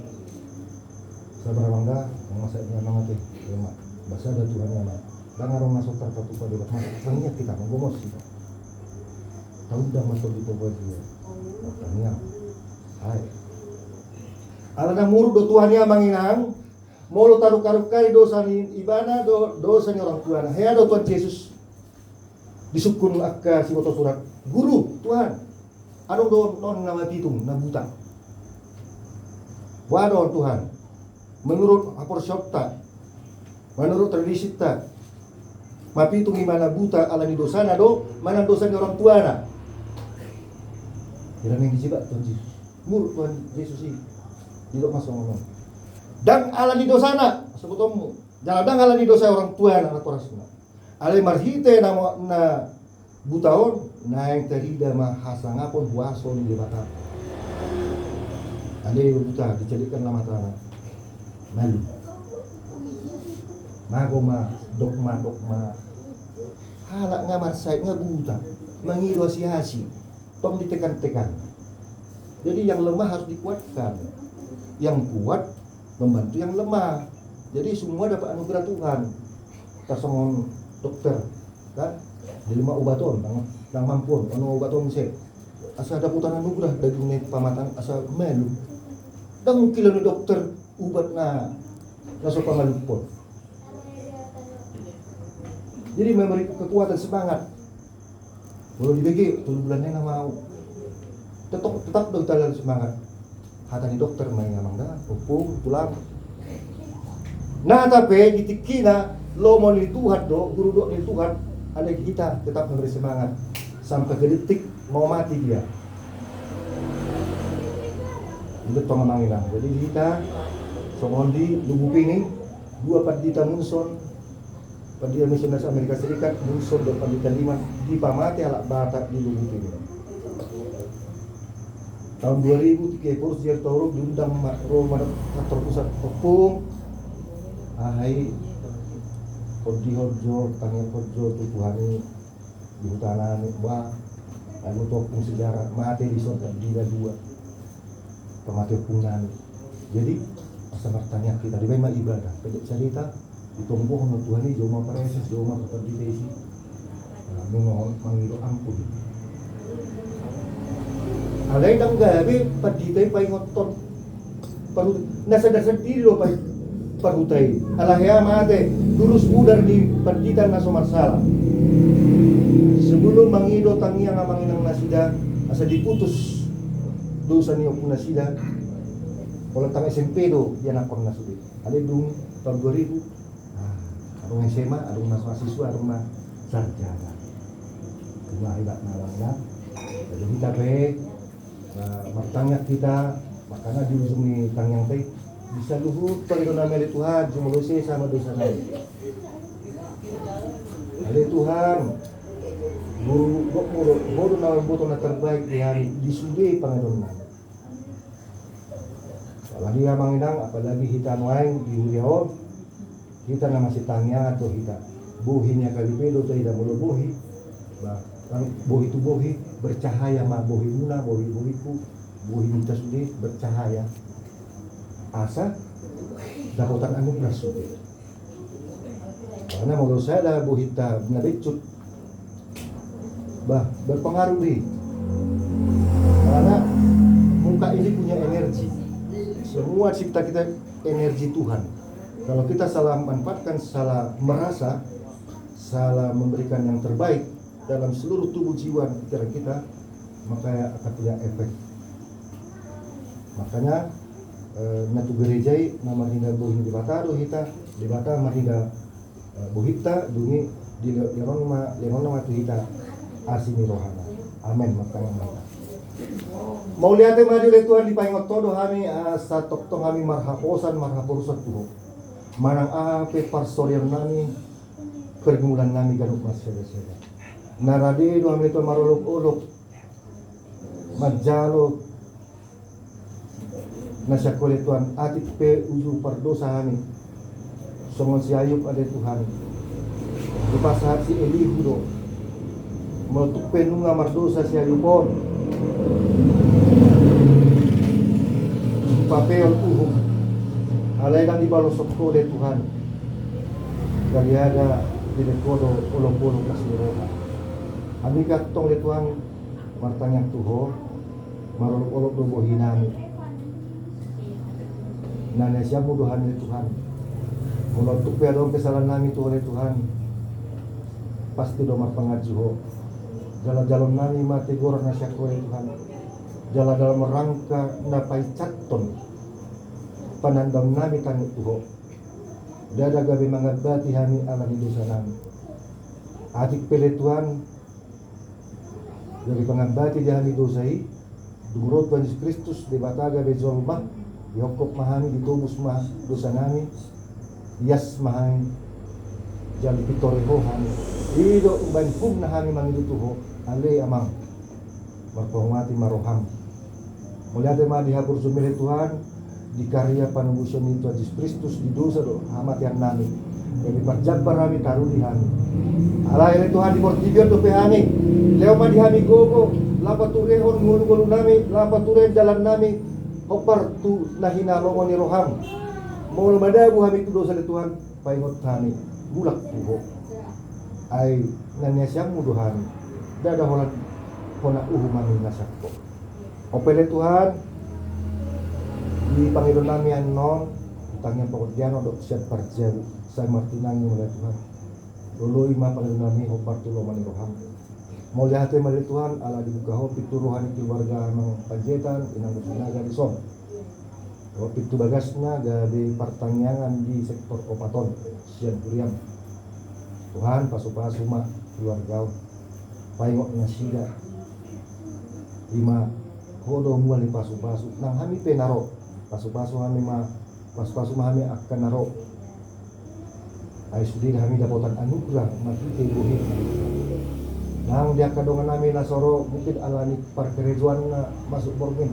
sabar bangga, masaknya mati, ya mak. Bahasa ada Tuhan ya mak. Dan orang masuk terpatu pada mak. Tanya kita menggomos kita. Tahu dah masuk di bawah dia. Tanya, hai. Alana muru do Tuhan ya manginang, mau lo taruh karukai dosa ni ibana dosa ni orang Tuhan. Hea do Tuhan Yesus disukun akka si foto surat guru Tuhan. Adong do non nama pitung na buta. Wadon Tuhan. Menurut apor syopta, menurut tradisi ta, mapitung imana buta alani dosana do, mana dosa ni orang tua na. Kira yang dicibak Tuhan Yesus. Murut Tuhan Yesus ini. Tidak masuk ngomong. Dan alani dosana, sebutmu. Jangan alani dosa orang tua na korasna. Ale marhite na butaon naik terida mahasa ngapun buason di mata. Ale buta dijadikan nama tanah. Malu. Magoma dogma. Halak ngamar saya buta. Mengiru hasi. Tong ditekan-tekan. Jadi yang lemah harus dikuatkan. Yang kuat membantu yang lemah. Jadi semua dapat anugerah Tuhan. Kasongon dokter, kan? Di 5 obaton, nang mampun, ono obaton se. Asa daputan anugerah dari dunia pamatan asa melu. Dan mungkin lalu dokter ubat na naso pamalupon. Jadi memberi kekuatan semangat. Kalau dibagi 7 bulan na mau. Tetap dokter lagi semangat. Hata ni dokter may ngamang da, pupung, tulang. Nah tapi ditikina lomo ni Tuhan do, guru do ni Tuhan, ada kita tetap memberi semangat sampai ke detik mau mati dia. Itu pengemangin lah. Jadi kita songondi lubu pining 2 pandita munson pandita misionaris Amerika Serikat munson do pandita 5 di pamati alak batak di lubu pining. Tahun 2003 Porsier Tauruk diundang Roma kantor pusat Opung. Ahai Kodi Hojo, Tanya Hojo, Tutuhani di hutanan Wah, lalu topung sejarah mati di sorga dia 2 pemati Opungan. Jadi masa bertanya kita di mana ibadah pendek cerita ditumbuh sama Tuhan ini joma preses joma seperti desi mengohon mangiru ampun. Alay nang gabi paditay pay ngoton paru nasa sendiri lo pay parutay alahya mate lurus udar di panditan na sumarsala sebelum mangido tangiang amanginang nasida asa diputus dosa niyo pun nasida kalau tang SMP do yan akon nasudi ale dung tahun 2000 adong SMA adong mas mahasiswa adong mas sarjana cuma ibat nawangna jadi kita martanya kita makanya di ujung ni tangyang tay bisa luhut pagino namin Tuhan jumulose sama dosa namin. Ale Tuhan guru na buto na terbaik di hari disudi Panginoon namin. Apalagi amang inang apalagi hitan waing di huriaon kita na masih tangyang atau kita buhinya kalipedo tayo da mulo buhi bohi itu bohi bercahaya mah bohi muna bohiku bohi minta sudi bercahaya asa dakotan anugerah sudi karena menurut saya dah bohi ta nabecut berpengaruh di karena muka ini punya energi semua cipta kita energi Tuhan kalau kita salah manfaatkan salah merasa salah memberikan yang terbaik dalam seluruh tubuh jiwa pikiran kita maka akan punya efek. Makanya natu gerejai nama hinda bohin di bataro hita di bata mahinda bohita dungi di leron nama tu hita asini rohana. Amin makanya. Mau lihat maju le Tuhan di paingot todo kami sa tokto kami marhaposan tuho. Manang ape parsorian nami pergumulan nami ganuk maseda-seda. Narade do kami Tuhan marulok-ulok majalo nasya kole Tuhan atik pe uju pardosa kami. Songon si Ayub ada Tuhan. Di pasahat si Elihu do meletuk penunga mardosa si Ayubon. Papel uhum alay kang ibalosok ko le Tuhan dari ada direkodo olong-olong kasirona ami katong le Tuhan martanyang tuho marolok-olok do bohinami nana siya muduhan le Tuhan mulotuk pe adong kesalahan nami tuho le Tuhan pasti do marpangajuho jalan-jalan nami matigor na siya ko le Tuhan jala dalam rangka napai caton panandang nami tangit tuho dada gabi mangabati hami ala di dosa nami adik pele Tuhan dari pangabati di hami dosai dumurut Tuhan Yesus Kristus di bataga bezolma yokop mahami ditubus mah dosa nami yas mahami jali pitoreho hami ido umban pum na hami mangidu tuho ale amang berpenghormati maroham melihat tema dihapur sumile Tuhan di karya panebusan itu Yesus Kristus di dosa do amat yang nami yang diperjabar kami taruh di kami Allah ini Tuhan di portibion do pehami leo ma di kami gogo lapa turehon ngulu-ngulu nami lapa tureh jalan nami hopar tu nahina longoni roham mau madabu kami itu dosa di Tuhan paingot kami bulak tuho ai nanya siang muduhan dada holat kona uhumani nasakko opele Tuhan di pangilon nami yang non utangnya pekerjaan untuk siap kerja saya martinangi oleh Tuhan dulu imam pangilon nami obat tulo mani roham mau lihat mali Tuhan ala dibuka hopi turuhan keluarga mang panjetan inang sinaga di som hopi tu bagasnya gabi pertanyaan di sektor Kopaton sian kuriam Tuhan pasu-pasu mah keluarga paingok nasida lima hodo muali pasu-pasu nang kami penaro pasu-pasu kami mah pasu-pasu kami akan naro ay sudi kami dapatan anugerah mati tebuhi nang dia kadongan kami nasoro mungkin alani parkerejuan na masuk bormin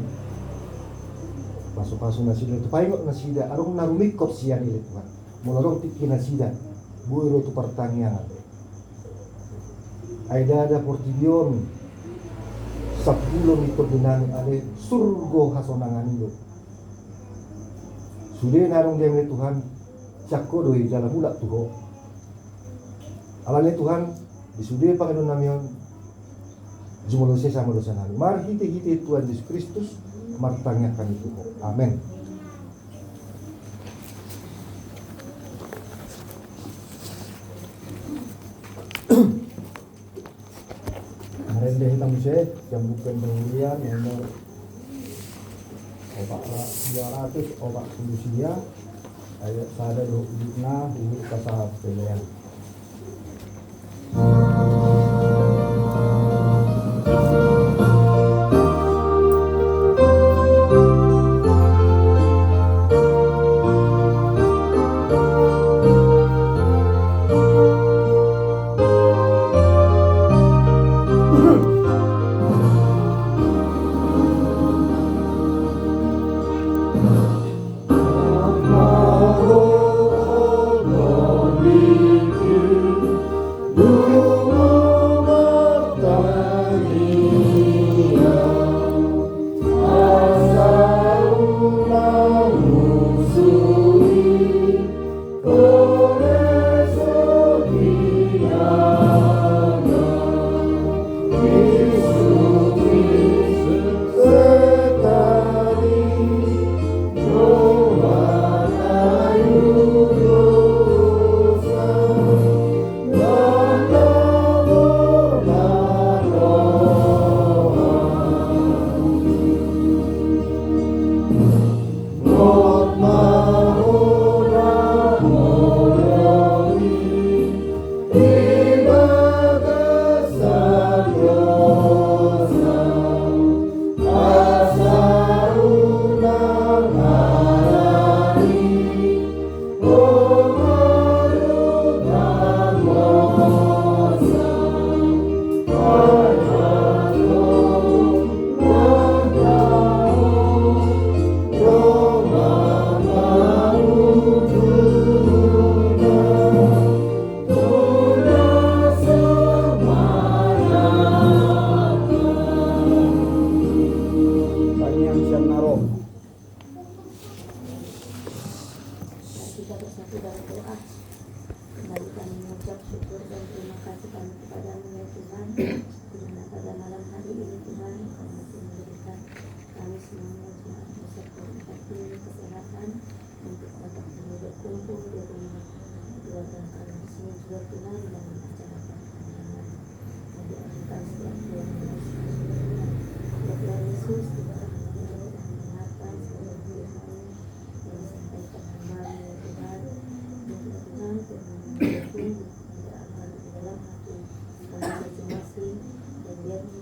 pasu-pasu nasida itu paingok nasida arung narumikot sian ile Tuhan mulorong tiki nasida buiro tu pertanyaan ay dada portibion sapulon itu dinami ale surgo hasonangan itu sudah narong dia milik Tuhan cakko doi jalan mulak tuho alane Tuhan disudah panginoon namion jumolose sama dosa nami mari hite Tuhan Yesus Kristus martanyakan itu amin. Rende hitam saya yang bukan berlian nomor obat 200 obat solusia ayat sada doa hulu kasah pilihan Lord, be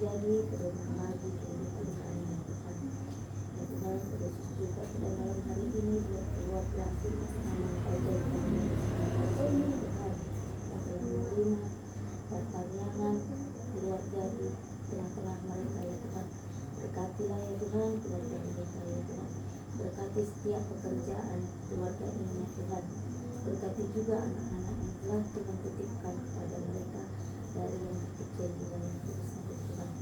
terjadi berbagi kehidupan kami ya Tuhan. Ya Tuhan, khusus juga pada malam hari ini buat keluarga nama Fajar kami ya Tuhan, yang telah menerima pertanyaan keluarga di tengah-tengah mereka ya Tuhan. Berkatilah ya Tuhan keluarga mereka ya Tuhan. Berkati setiap pekerjaan keluarga ini ya Tuhan. Berkati juga anak-anak yang telah Tuhan titipkan kepada mereka dari yang kecil hingga yang besar ya Tuhan.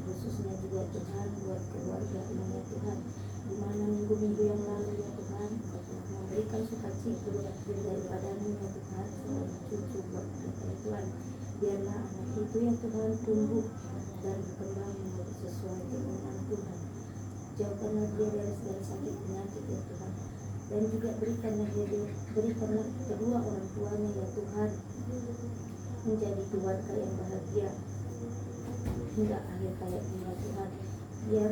Khususnya juga Tuhan buat keluarga ini ya Tuhan, di mana minggu-minggu yang lalu ya Tuhan Engkau telah memberikan sukacita daripadamu ya Tuhan seorang cucu buat mereka ya Tuhan. Biarlah anak itu ya Tuhan tumbuh dan berkembang menjadi sesuai keinginan Tuhan. Jauhkanlah dia dari segala sakit penyakit ya Tuhan, dan juga berikanlah kedua orang tuanya ya Tuhan menjadi keluarga yang bahagia hingga akhir hayatnya ya Tuhan. Biar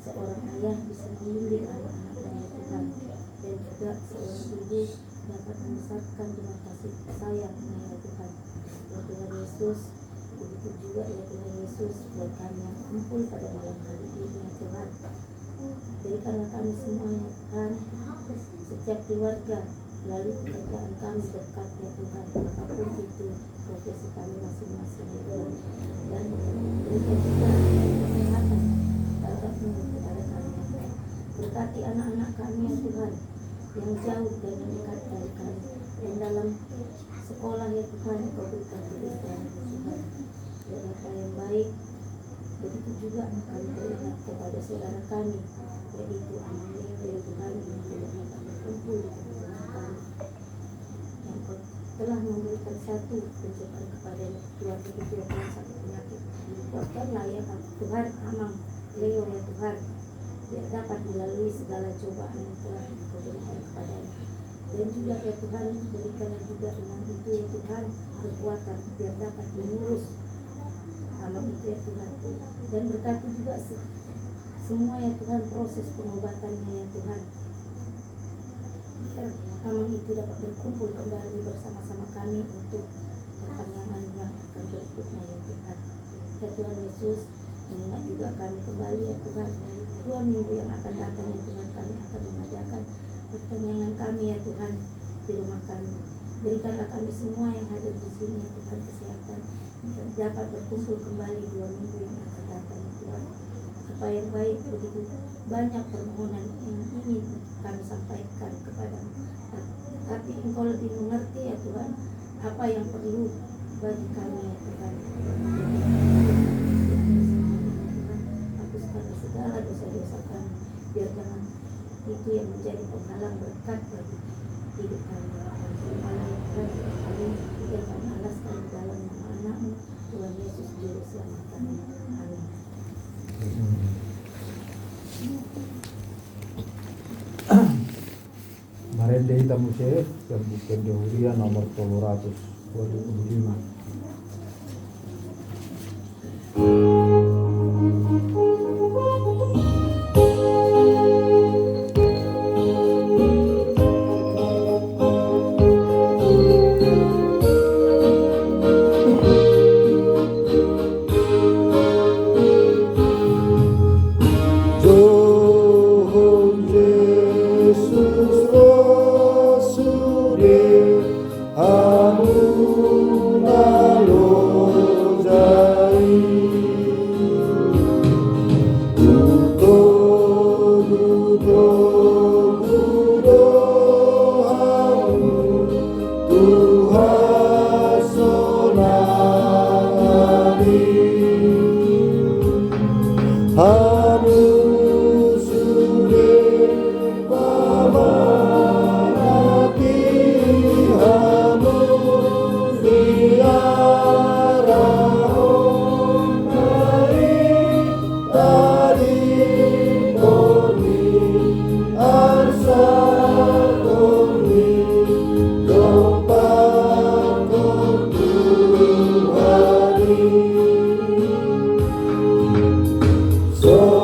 seorang ayah bisa membimbing anak-anaknya ya Tuhan, dan juga seorang ibu dapat membesarkan dengan kasih sayangnya ya Tuhan. Ya Tuhan Yesus, begitu juga ya Tuhan Yesus buat kami yang kumpul pada malam hari ini ya Tuhan. Berikanlah kami semua ya Tuhan, setiap keluarga melalui pekerjaan kami berkat ya Tuhan, apapun itu profesi kami masing-masing ya Tuhan. Dan berikan juga kesehatan terhadapmu kepada kami ya Tuhan. Berkati anak-anak kami ya Tuhan, yang jauh dan yang dekat dari kami, dan dalam sekolah ya Tuhan Engkau berikan pendidikan ya Tuhan, dan apa yang baik. Begitu juga kami beringat kepada saudara kami, yaitu anak-anak ya Tuhan yang tidak dapat berkumpul di tengah kami, yang Kau telah memberikan satu pencobaan kepada keluarga itu yang telah sakit penyakit. Kuatkanlah ya Tuhan Amang Leo ya Tuhan, biar dapat melalui segala cobaan yang telah Kau berikan kepadanya. Dan juga ya Tuhan, berikanlah juga dengan itu ya Tuhan kekuatan biar dapat mengurus anak itu ya Tuhan. Dan berkati juga semua ya Tuhan proses pengobatannya ya Tuhan, biar anak itu dapat berkumpul kembali bersama-sama kami untuk perpanjangan yang akan berikutnya ya Tuhan. Ya Tuhan Yesus, mengingat juga kami kembali ya Tuhan, 2 minggu yang akan datang ya Tuhan, kami akan mengadakan pertanyaan kami ya Tuhan di rumah kami. Berikanlah kami semua yang hadir di sini ya Tuhan kesehatan, dan dapat berkumpul kembali 2 minggu yang akan datang ya Tuhan. Apa yang baik, begitu banyak permohonan yang ingin kami sampaikan kepadamu, tapi Engkau lebih mengerti ya Tuhan apa yang perlu bagi kami ya Tuhan. Hapuskan segala dosa-dosa kami, biar jangan itu yang menjadi penghalang berkat bagi hidup kami. Terimalah ya Tuhan kami yang kami alaskan di dalam nama anak-Mu Tuhan Yesus Juru Selamat kami. Amin. Marende Hitamu Syekh, Terbukaan Johuriya nomor 325. So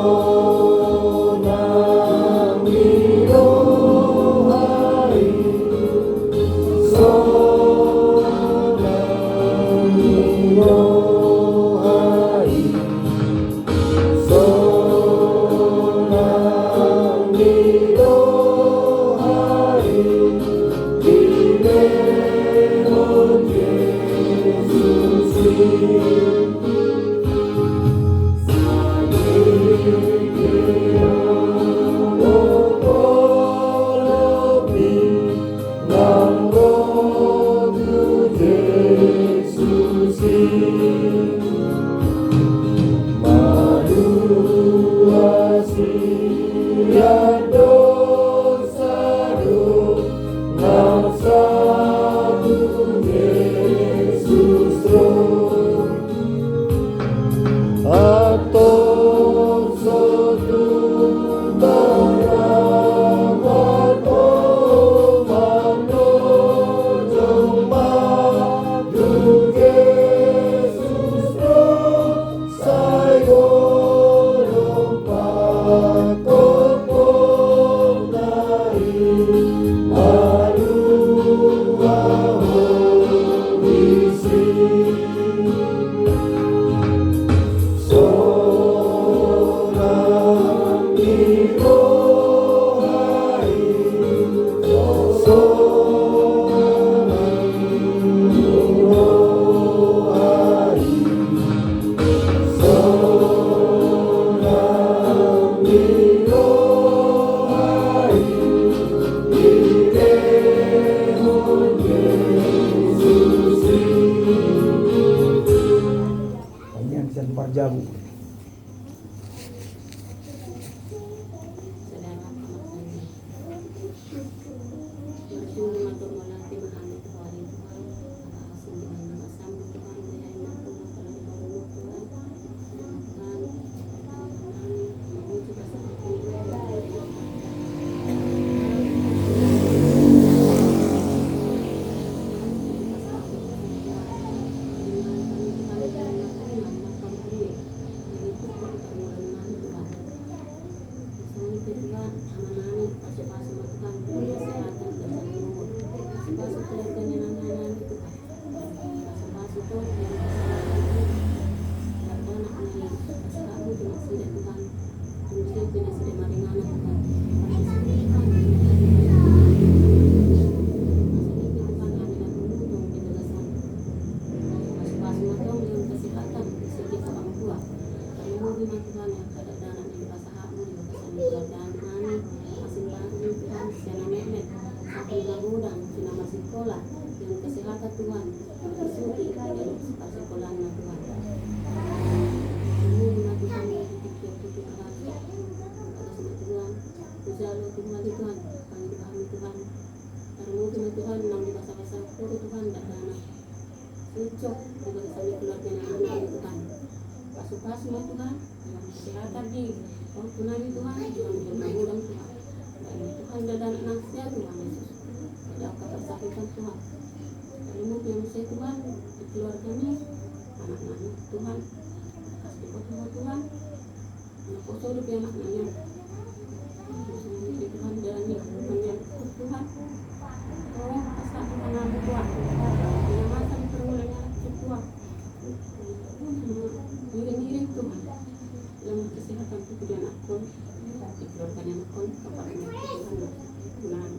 Parjabu. Saudara kami bersyukur untuk melatih mengambil hari Tuhan asing dengan nama sambut Tuhan dari mampu kalau di bawah Tuhan Tuhan menguji pasal sekolah dengan kesehatan Tuhan, bersuci dan sekolahnya Tuhan. Kami mati kami dipikir Tuhan, atas nama Tuhan, usaha Tuhan Tuhan, kami dipahami Tuhan. Karena mungkin Tuhan enam di masa-masa kuru Tuhan dan anak ucap juga sampai keluarga anak Tuhan. Pasu-pasu Tuhan, yang kesehatan di waktu Nabi Tuhan, yang bermudah Tuhan. Dan Tuhan dan anak-anaknya Tuhan Yesus. Tidak akan tersakitan Tuhan. Kalau yang saya Tuhan di keluarganya, anak-anak Tuhan, kasih kau Tuhan, anak kau hidup yang anak-anaknya. Tuhan jalani Tuhan Tuhan. Oh, asal Tuhan nama Tuhan. Yang masa permulanya Tuhan. Ngiring-ngiring Tuhan. Yang kesehatan itu di anak pun, di keluarganya anak pun, kepalanya Tuhan. Tuhan.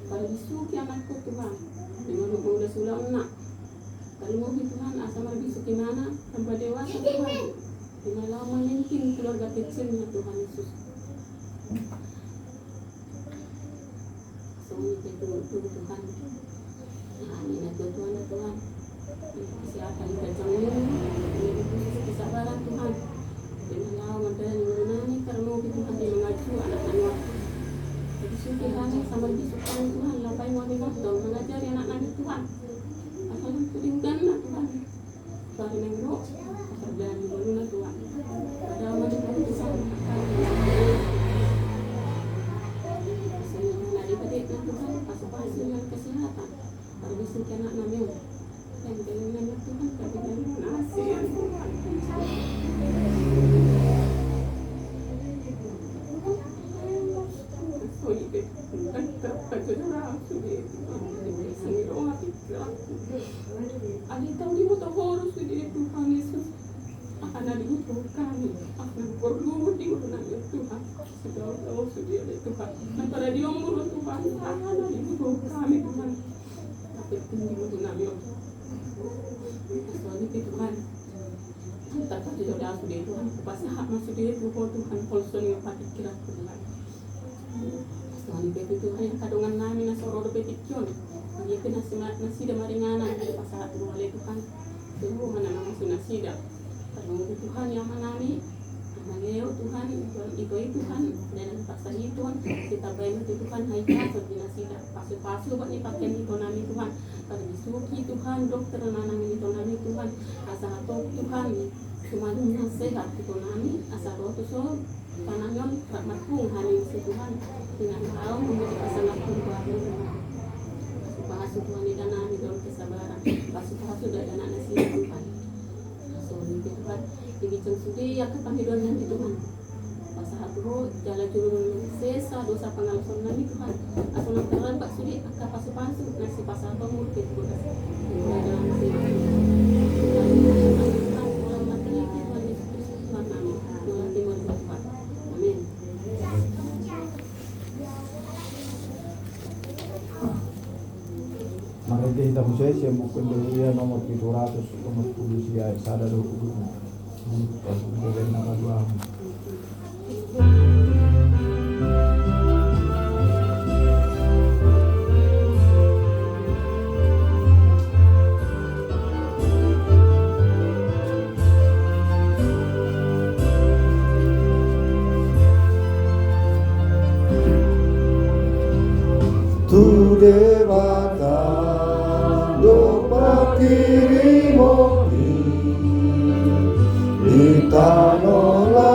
Kalau disuki anakku Tuhan, dengan udah sudah enak. Kalau mau Tuhan, asal disuki mana, sampai dewasa Tuhan. Dengan lama mungkin keluarga kecilnya Tuhan Yesus. Semuanya itu Tuhan. Amin Tuhan Tuhan. Kesehatan kecilnya, kesabaran Tuhan. Dengan lama dan mengenai karena Tuhan yang mengacu anak-anak. Suci kami sama disukai Tuhan, lapai wali waktu mengajari anak-anak Tuhan. Asal tudingkan Tuhan. Bagi nengro, asal dan beruna Tuhan. Ada amat Tuhan bisa Sehingga adik-adik Tuhan, pasu-pasu yang kesehatan. Kalau disukai anak-anak yang dengan Tuhan, tapi dengan nasi yang Tuhan. Alita ulimu tahorus di Tuhan Yesus. Akan dibutuh kami, akan perlu diurunan Tuhan. Sudah sudah Tuhan. Antara dia umur Tuhan, akan dibutuh kami Tuhan. Tapi dibutuh kami. Soalnya Tuhan. Tapi sudah sudah Tuhan. Pasti hak masuk dia Tuhan. Polson yang patut kira Tuhan. Soalnya Tuhan yang kadungan namin na sororo petition. Dia kena nasida maringanan di pasahat oleh Tuhan. Tuhan nama nasida. Kalau Tuhan yang manami, nangeo Tuhan, ito Tuhan dan pasahi Tuhan. Kita bayar Tuhan hai ka di nasida. Pasu-pasu buat dipakai ito nami Tuhan. Kalau disuki Tuhan dokter nanang ito nami Tuhan. Asa to Tuhan cuma sehat ito nami. Asa roto so panangon matpung hari si Tuhan dengan tahu menjadi pasangan keluarga Tuhan. Pasu Tuhan dan nami dalam kesabaran. Pasu dari anak nasi Tuhan. Soalnya Tuhan dibikin sudi ya kepanggilan nanti Tuhan. Pasahat roh jalan jurun sesa dosa pengalaman nami Tuhan. Asal nantaran pak sudi akak pasu nasi pasahat umur kita Tuhan. Dalam nasi Marente kita musai siya bukan dia nomor 700 nomor 10 siya sada do kudu. Untuk nama dua. Panolang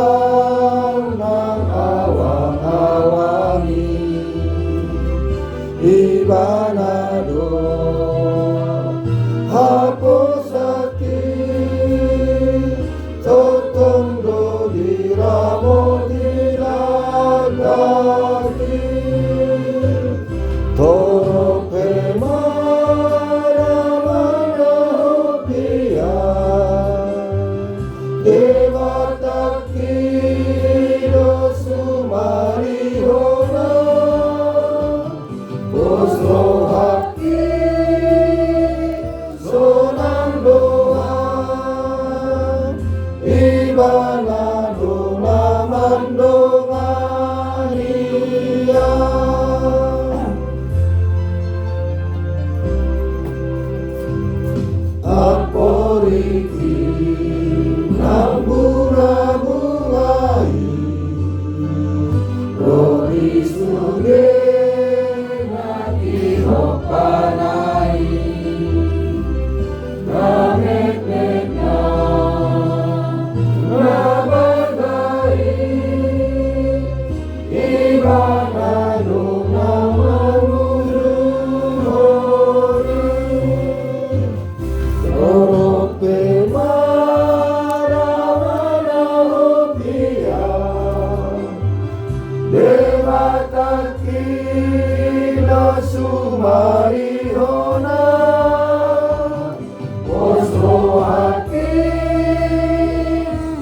ng awang-awangi Ibanado hapos sakit Totondo diramo dilagagi Torope maramanahopiya Devata kido sumarihona Osro haki sonang doa Ibanado naman dongania Aporiki ng bunga-bungai Rodi suge na tihok-panay Gamit-mit na bagay Ibanado naman Torope maramanahopiya Devata kilo sumarihona Osro hati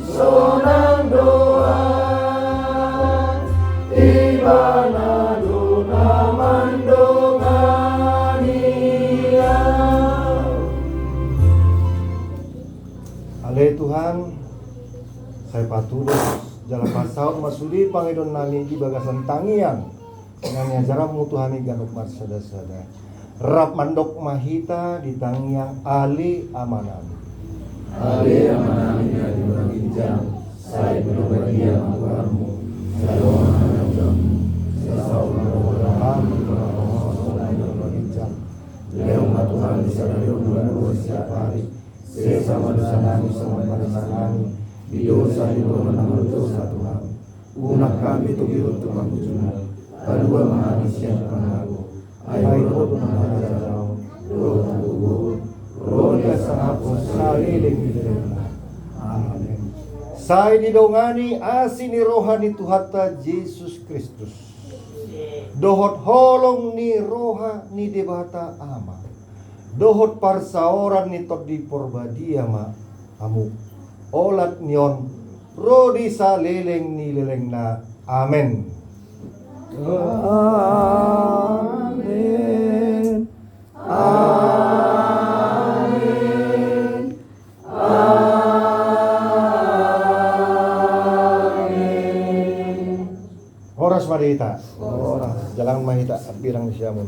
sonang doa Ibanado naman dongania Ale Tuhan, saya patudos jalan pasaut masudi pangidon nami di bagasan tangian dengan yang jaramu Tuhani ganuk marsada-sada rap mandok mahita di tangian ali amanami ya di orang injang saya berbahagia Tuhanmu saya doa menanggamu saya selalu Leoma Tuhan di sana dua setiap hari saya sama dosa nami sama nami di dosa menanggung dosa Tuhan unak kami tugi untuk mengujungmu kedua menghabiskan aku ayo roh mengajar roh tubuh roh dia sangat saliling di dalam amin. Saya didongani asini rohani Tuhata Yesus Kristus dohot holong ni roha ni debata ama dohot parsaoran ni tot di porbadia ma amu olat nion rodi sa leleng ni leleng na amen. Amen. Amen. Amen. Oras marita. Oras jalan mahita pirang siamun.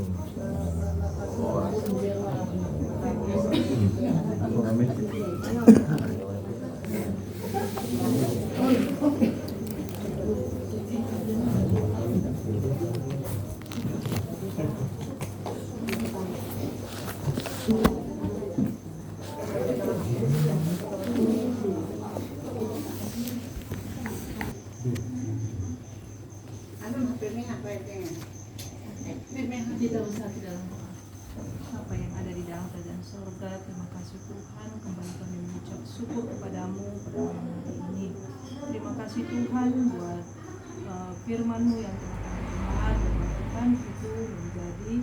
Tidak usah di dalam apa yang ada di dalam kerajaan surga. Terima kasih Tuhan, kembali kami mengucap syukur kepadamu pada malam hari ini. Terima kasih Tuhan buat firman-Mu yang telah kami dengar, dan Tuhan itu menjadi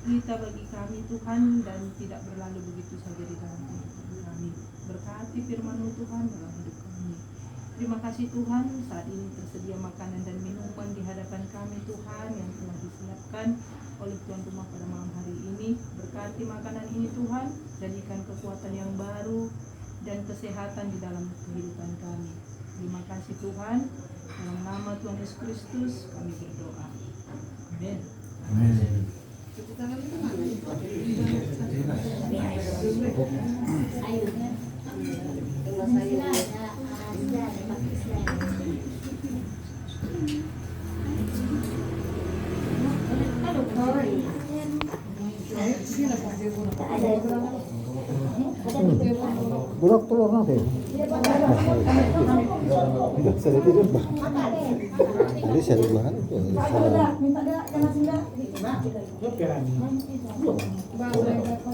berita bagi kami Tuhan dan tidak berlalu begitu saja di dalam kehidupan kami. Berkati firman-Mu Tuhan dalam hidup kami. Terima kasih Tuhan, saat ini tersedia makanan dan minuman di hadapan kami Tuhan yang telah disiapkan oleh tuan rumah pada malam hari ini. Berkati makanan ini Tuhan, jadikan kekuatan yang baru dan kesehatan di dalam kehidupan kami. Terima kasih Tuhan, dalam nama Tuhan Yesus Kristus kami berdoa. Amin. Amin. Burak telur nanti. Saya tidak bah. Ini saya bahan itu.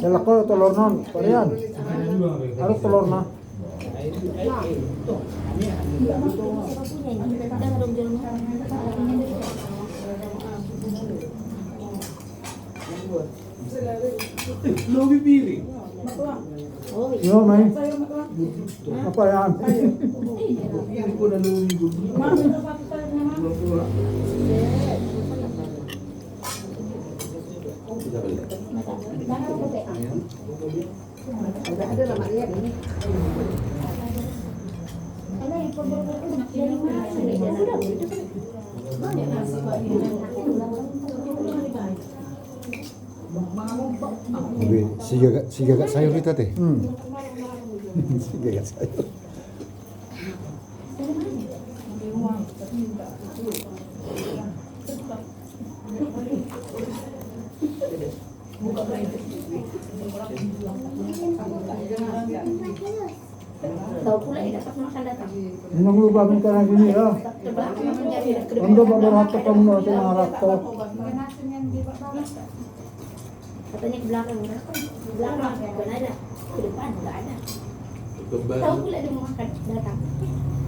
Saya kok telur non, kalian. Harus telur nah. Lebih piring. Yo, main. Apa yan? Piring ko na lumigo. Si gagak sayur itu teh. Si gagak sayur. Tahu pula dapat makan datang. Nang lupa minta lagi ni ya. Ando beberapa kamu atau marah to. Katanya ke belakang, ke belakang bukan ada, ke depan nggak ada. Kebal. Tahu pula dia mau makan datang.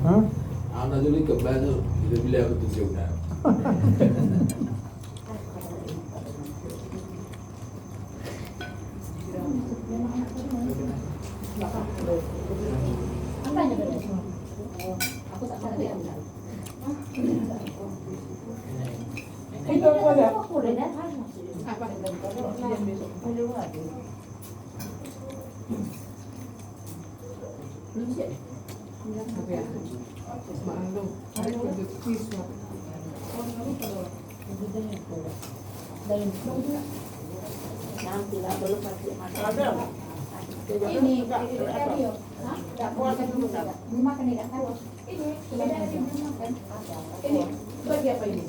Hah? Anak jadi kebal tu. Dia bilang aku tunjuk dah. Apa yang ada? Aku tak tahu yang ada. Itu apa ada? Aku udah datang. Apa? Nanti lah belum pasti makan. Ini makan ini ini bagi apa ini?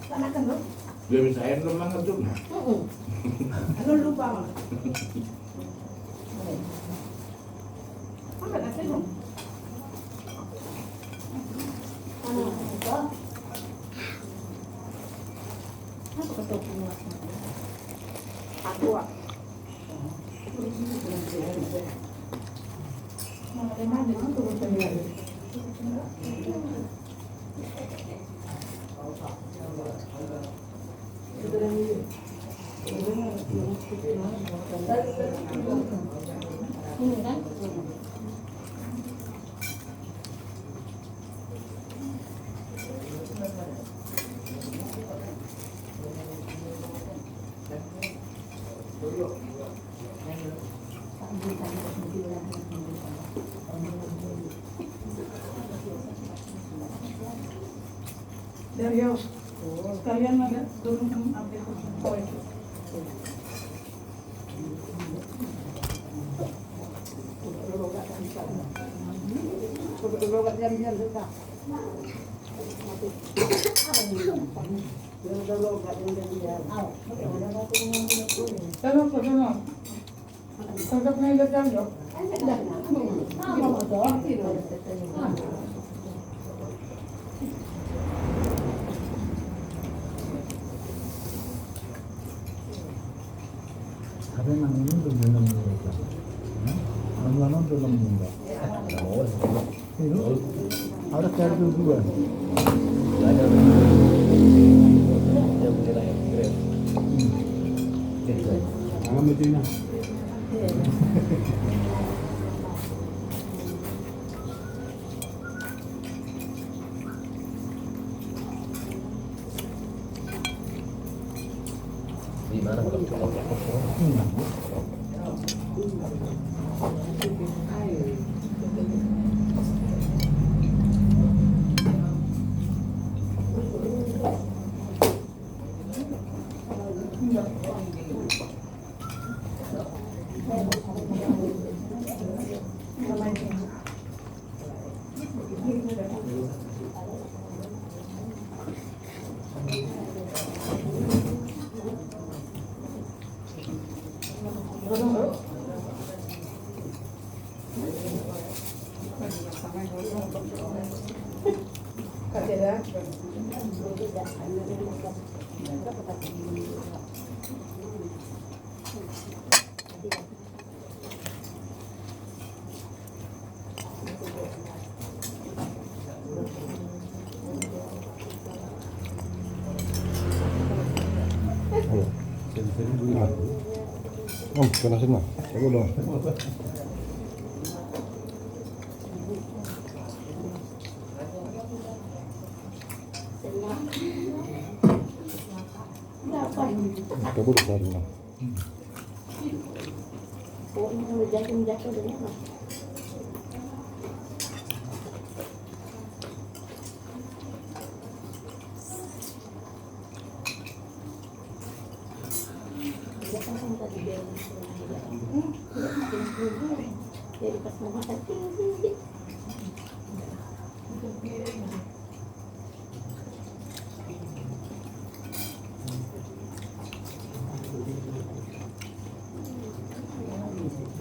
Tak makan loh? Dia bisa air lemang tu. Anu lupa mah. Makan nasi dong. Apa kata puas? Aku ah. Ini kan? Dario, sekalian ada turun update poin. Tolong, tolong. Tolong ngayon lang yo. Tapi nang ini belum mereka. Nang belum enggak. Itu ada cari duluan. Alam itu na. Di mana kalau Panasin mo. Sago dong. Sago dong tadi na. Jadi pas mau makan tinggi.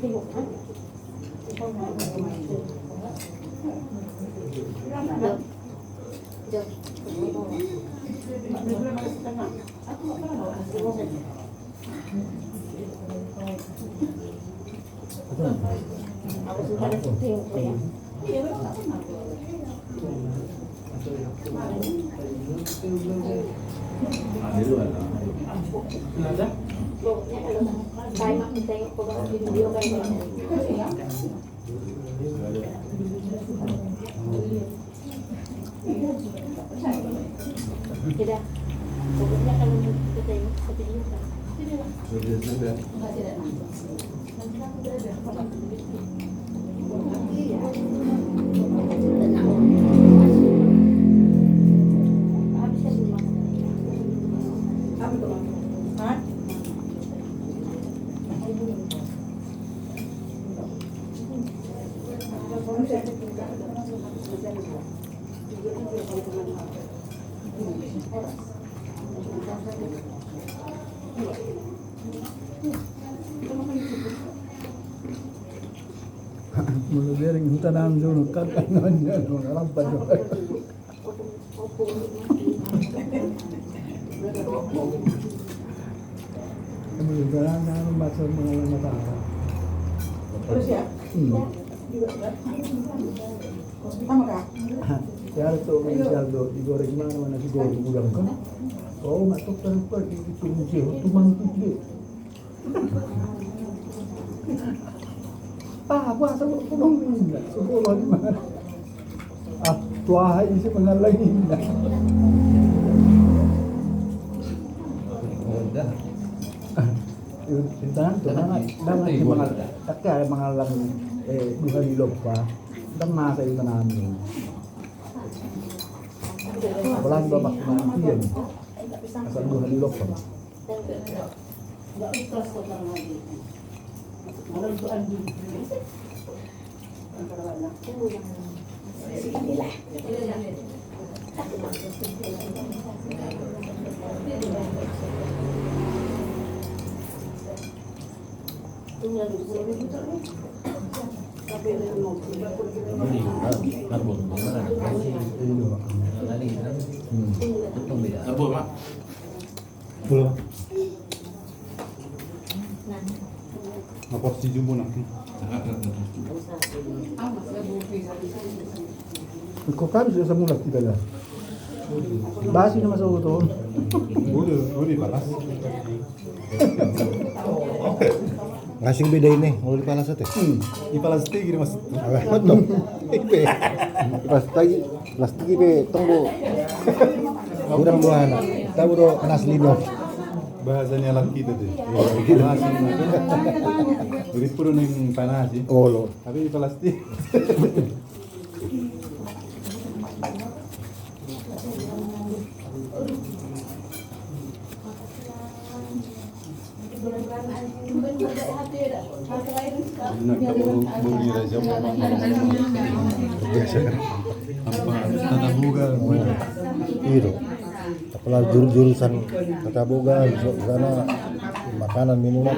Tengok kan? Aku suka ada tengok ya. Pokoknya kalau saya mak tengok program video kan tidak. Pokoknya kalau kita tengok video kan. Mulu bering hutan dulu kan kanannya orang pada. Mulu bering baca mengalami matahari. Terus ya? Sama kak? Ya itu menjal do digoreng mana nasi goreng udang kan. Oh masuk terus itu muncul tu mangkuk. Apa asal tolong ini sekolah di mana? Tua ini sih mengalami ini. Tindahan tu mana? Dah masih mengalang. Tak ada mengalang. Dua di lupa. Dan masa itu nanti. Pelan bapak nanti ya. Asal dua di lupa. Belum. Apa sih jumbo nanti? Kau kan sudah semula kita dah. Basi nama saya tu. Boleh panas. Ngasing beda ini, mau dipalas ate. Ipalas tinggi mas. Betul. Ipe. Plastik ipe tunggu. Kurang dua anak. Tahu do anas lino. Bahasanya laki itu tuh. Jadi purun yang panas sih. Oh lo. Tapi plastik. Nak kamu beli raja Biasa kan. apa tata boga Itu. Apalagi jurusan tata boga sana makanan minuman.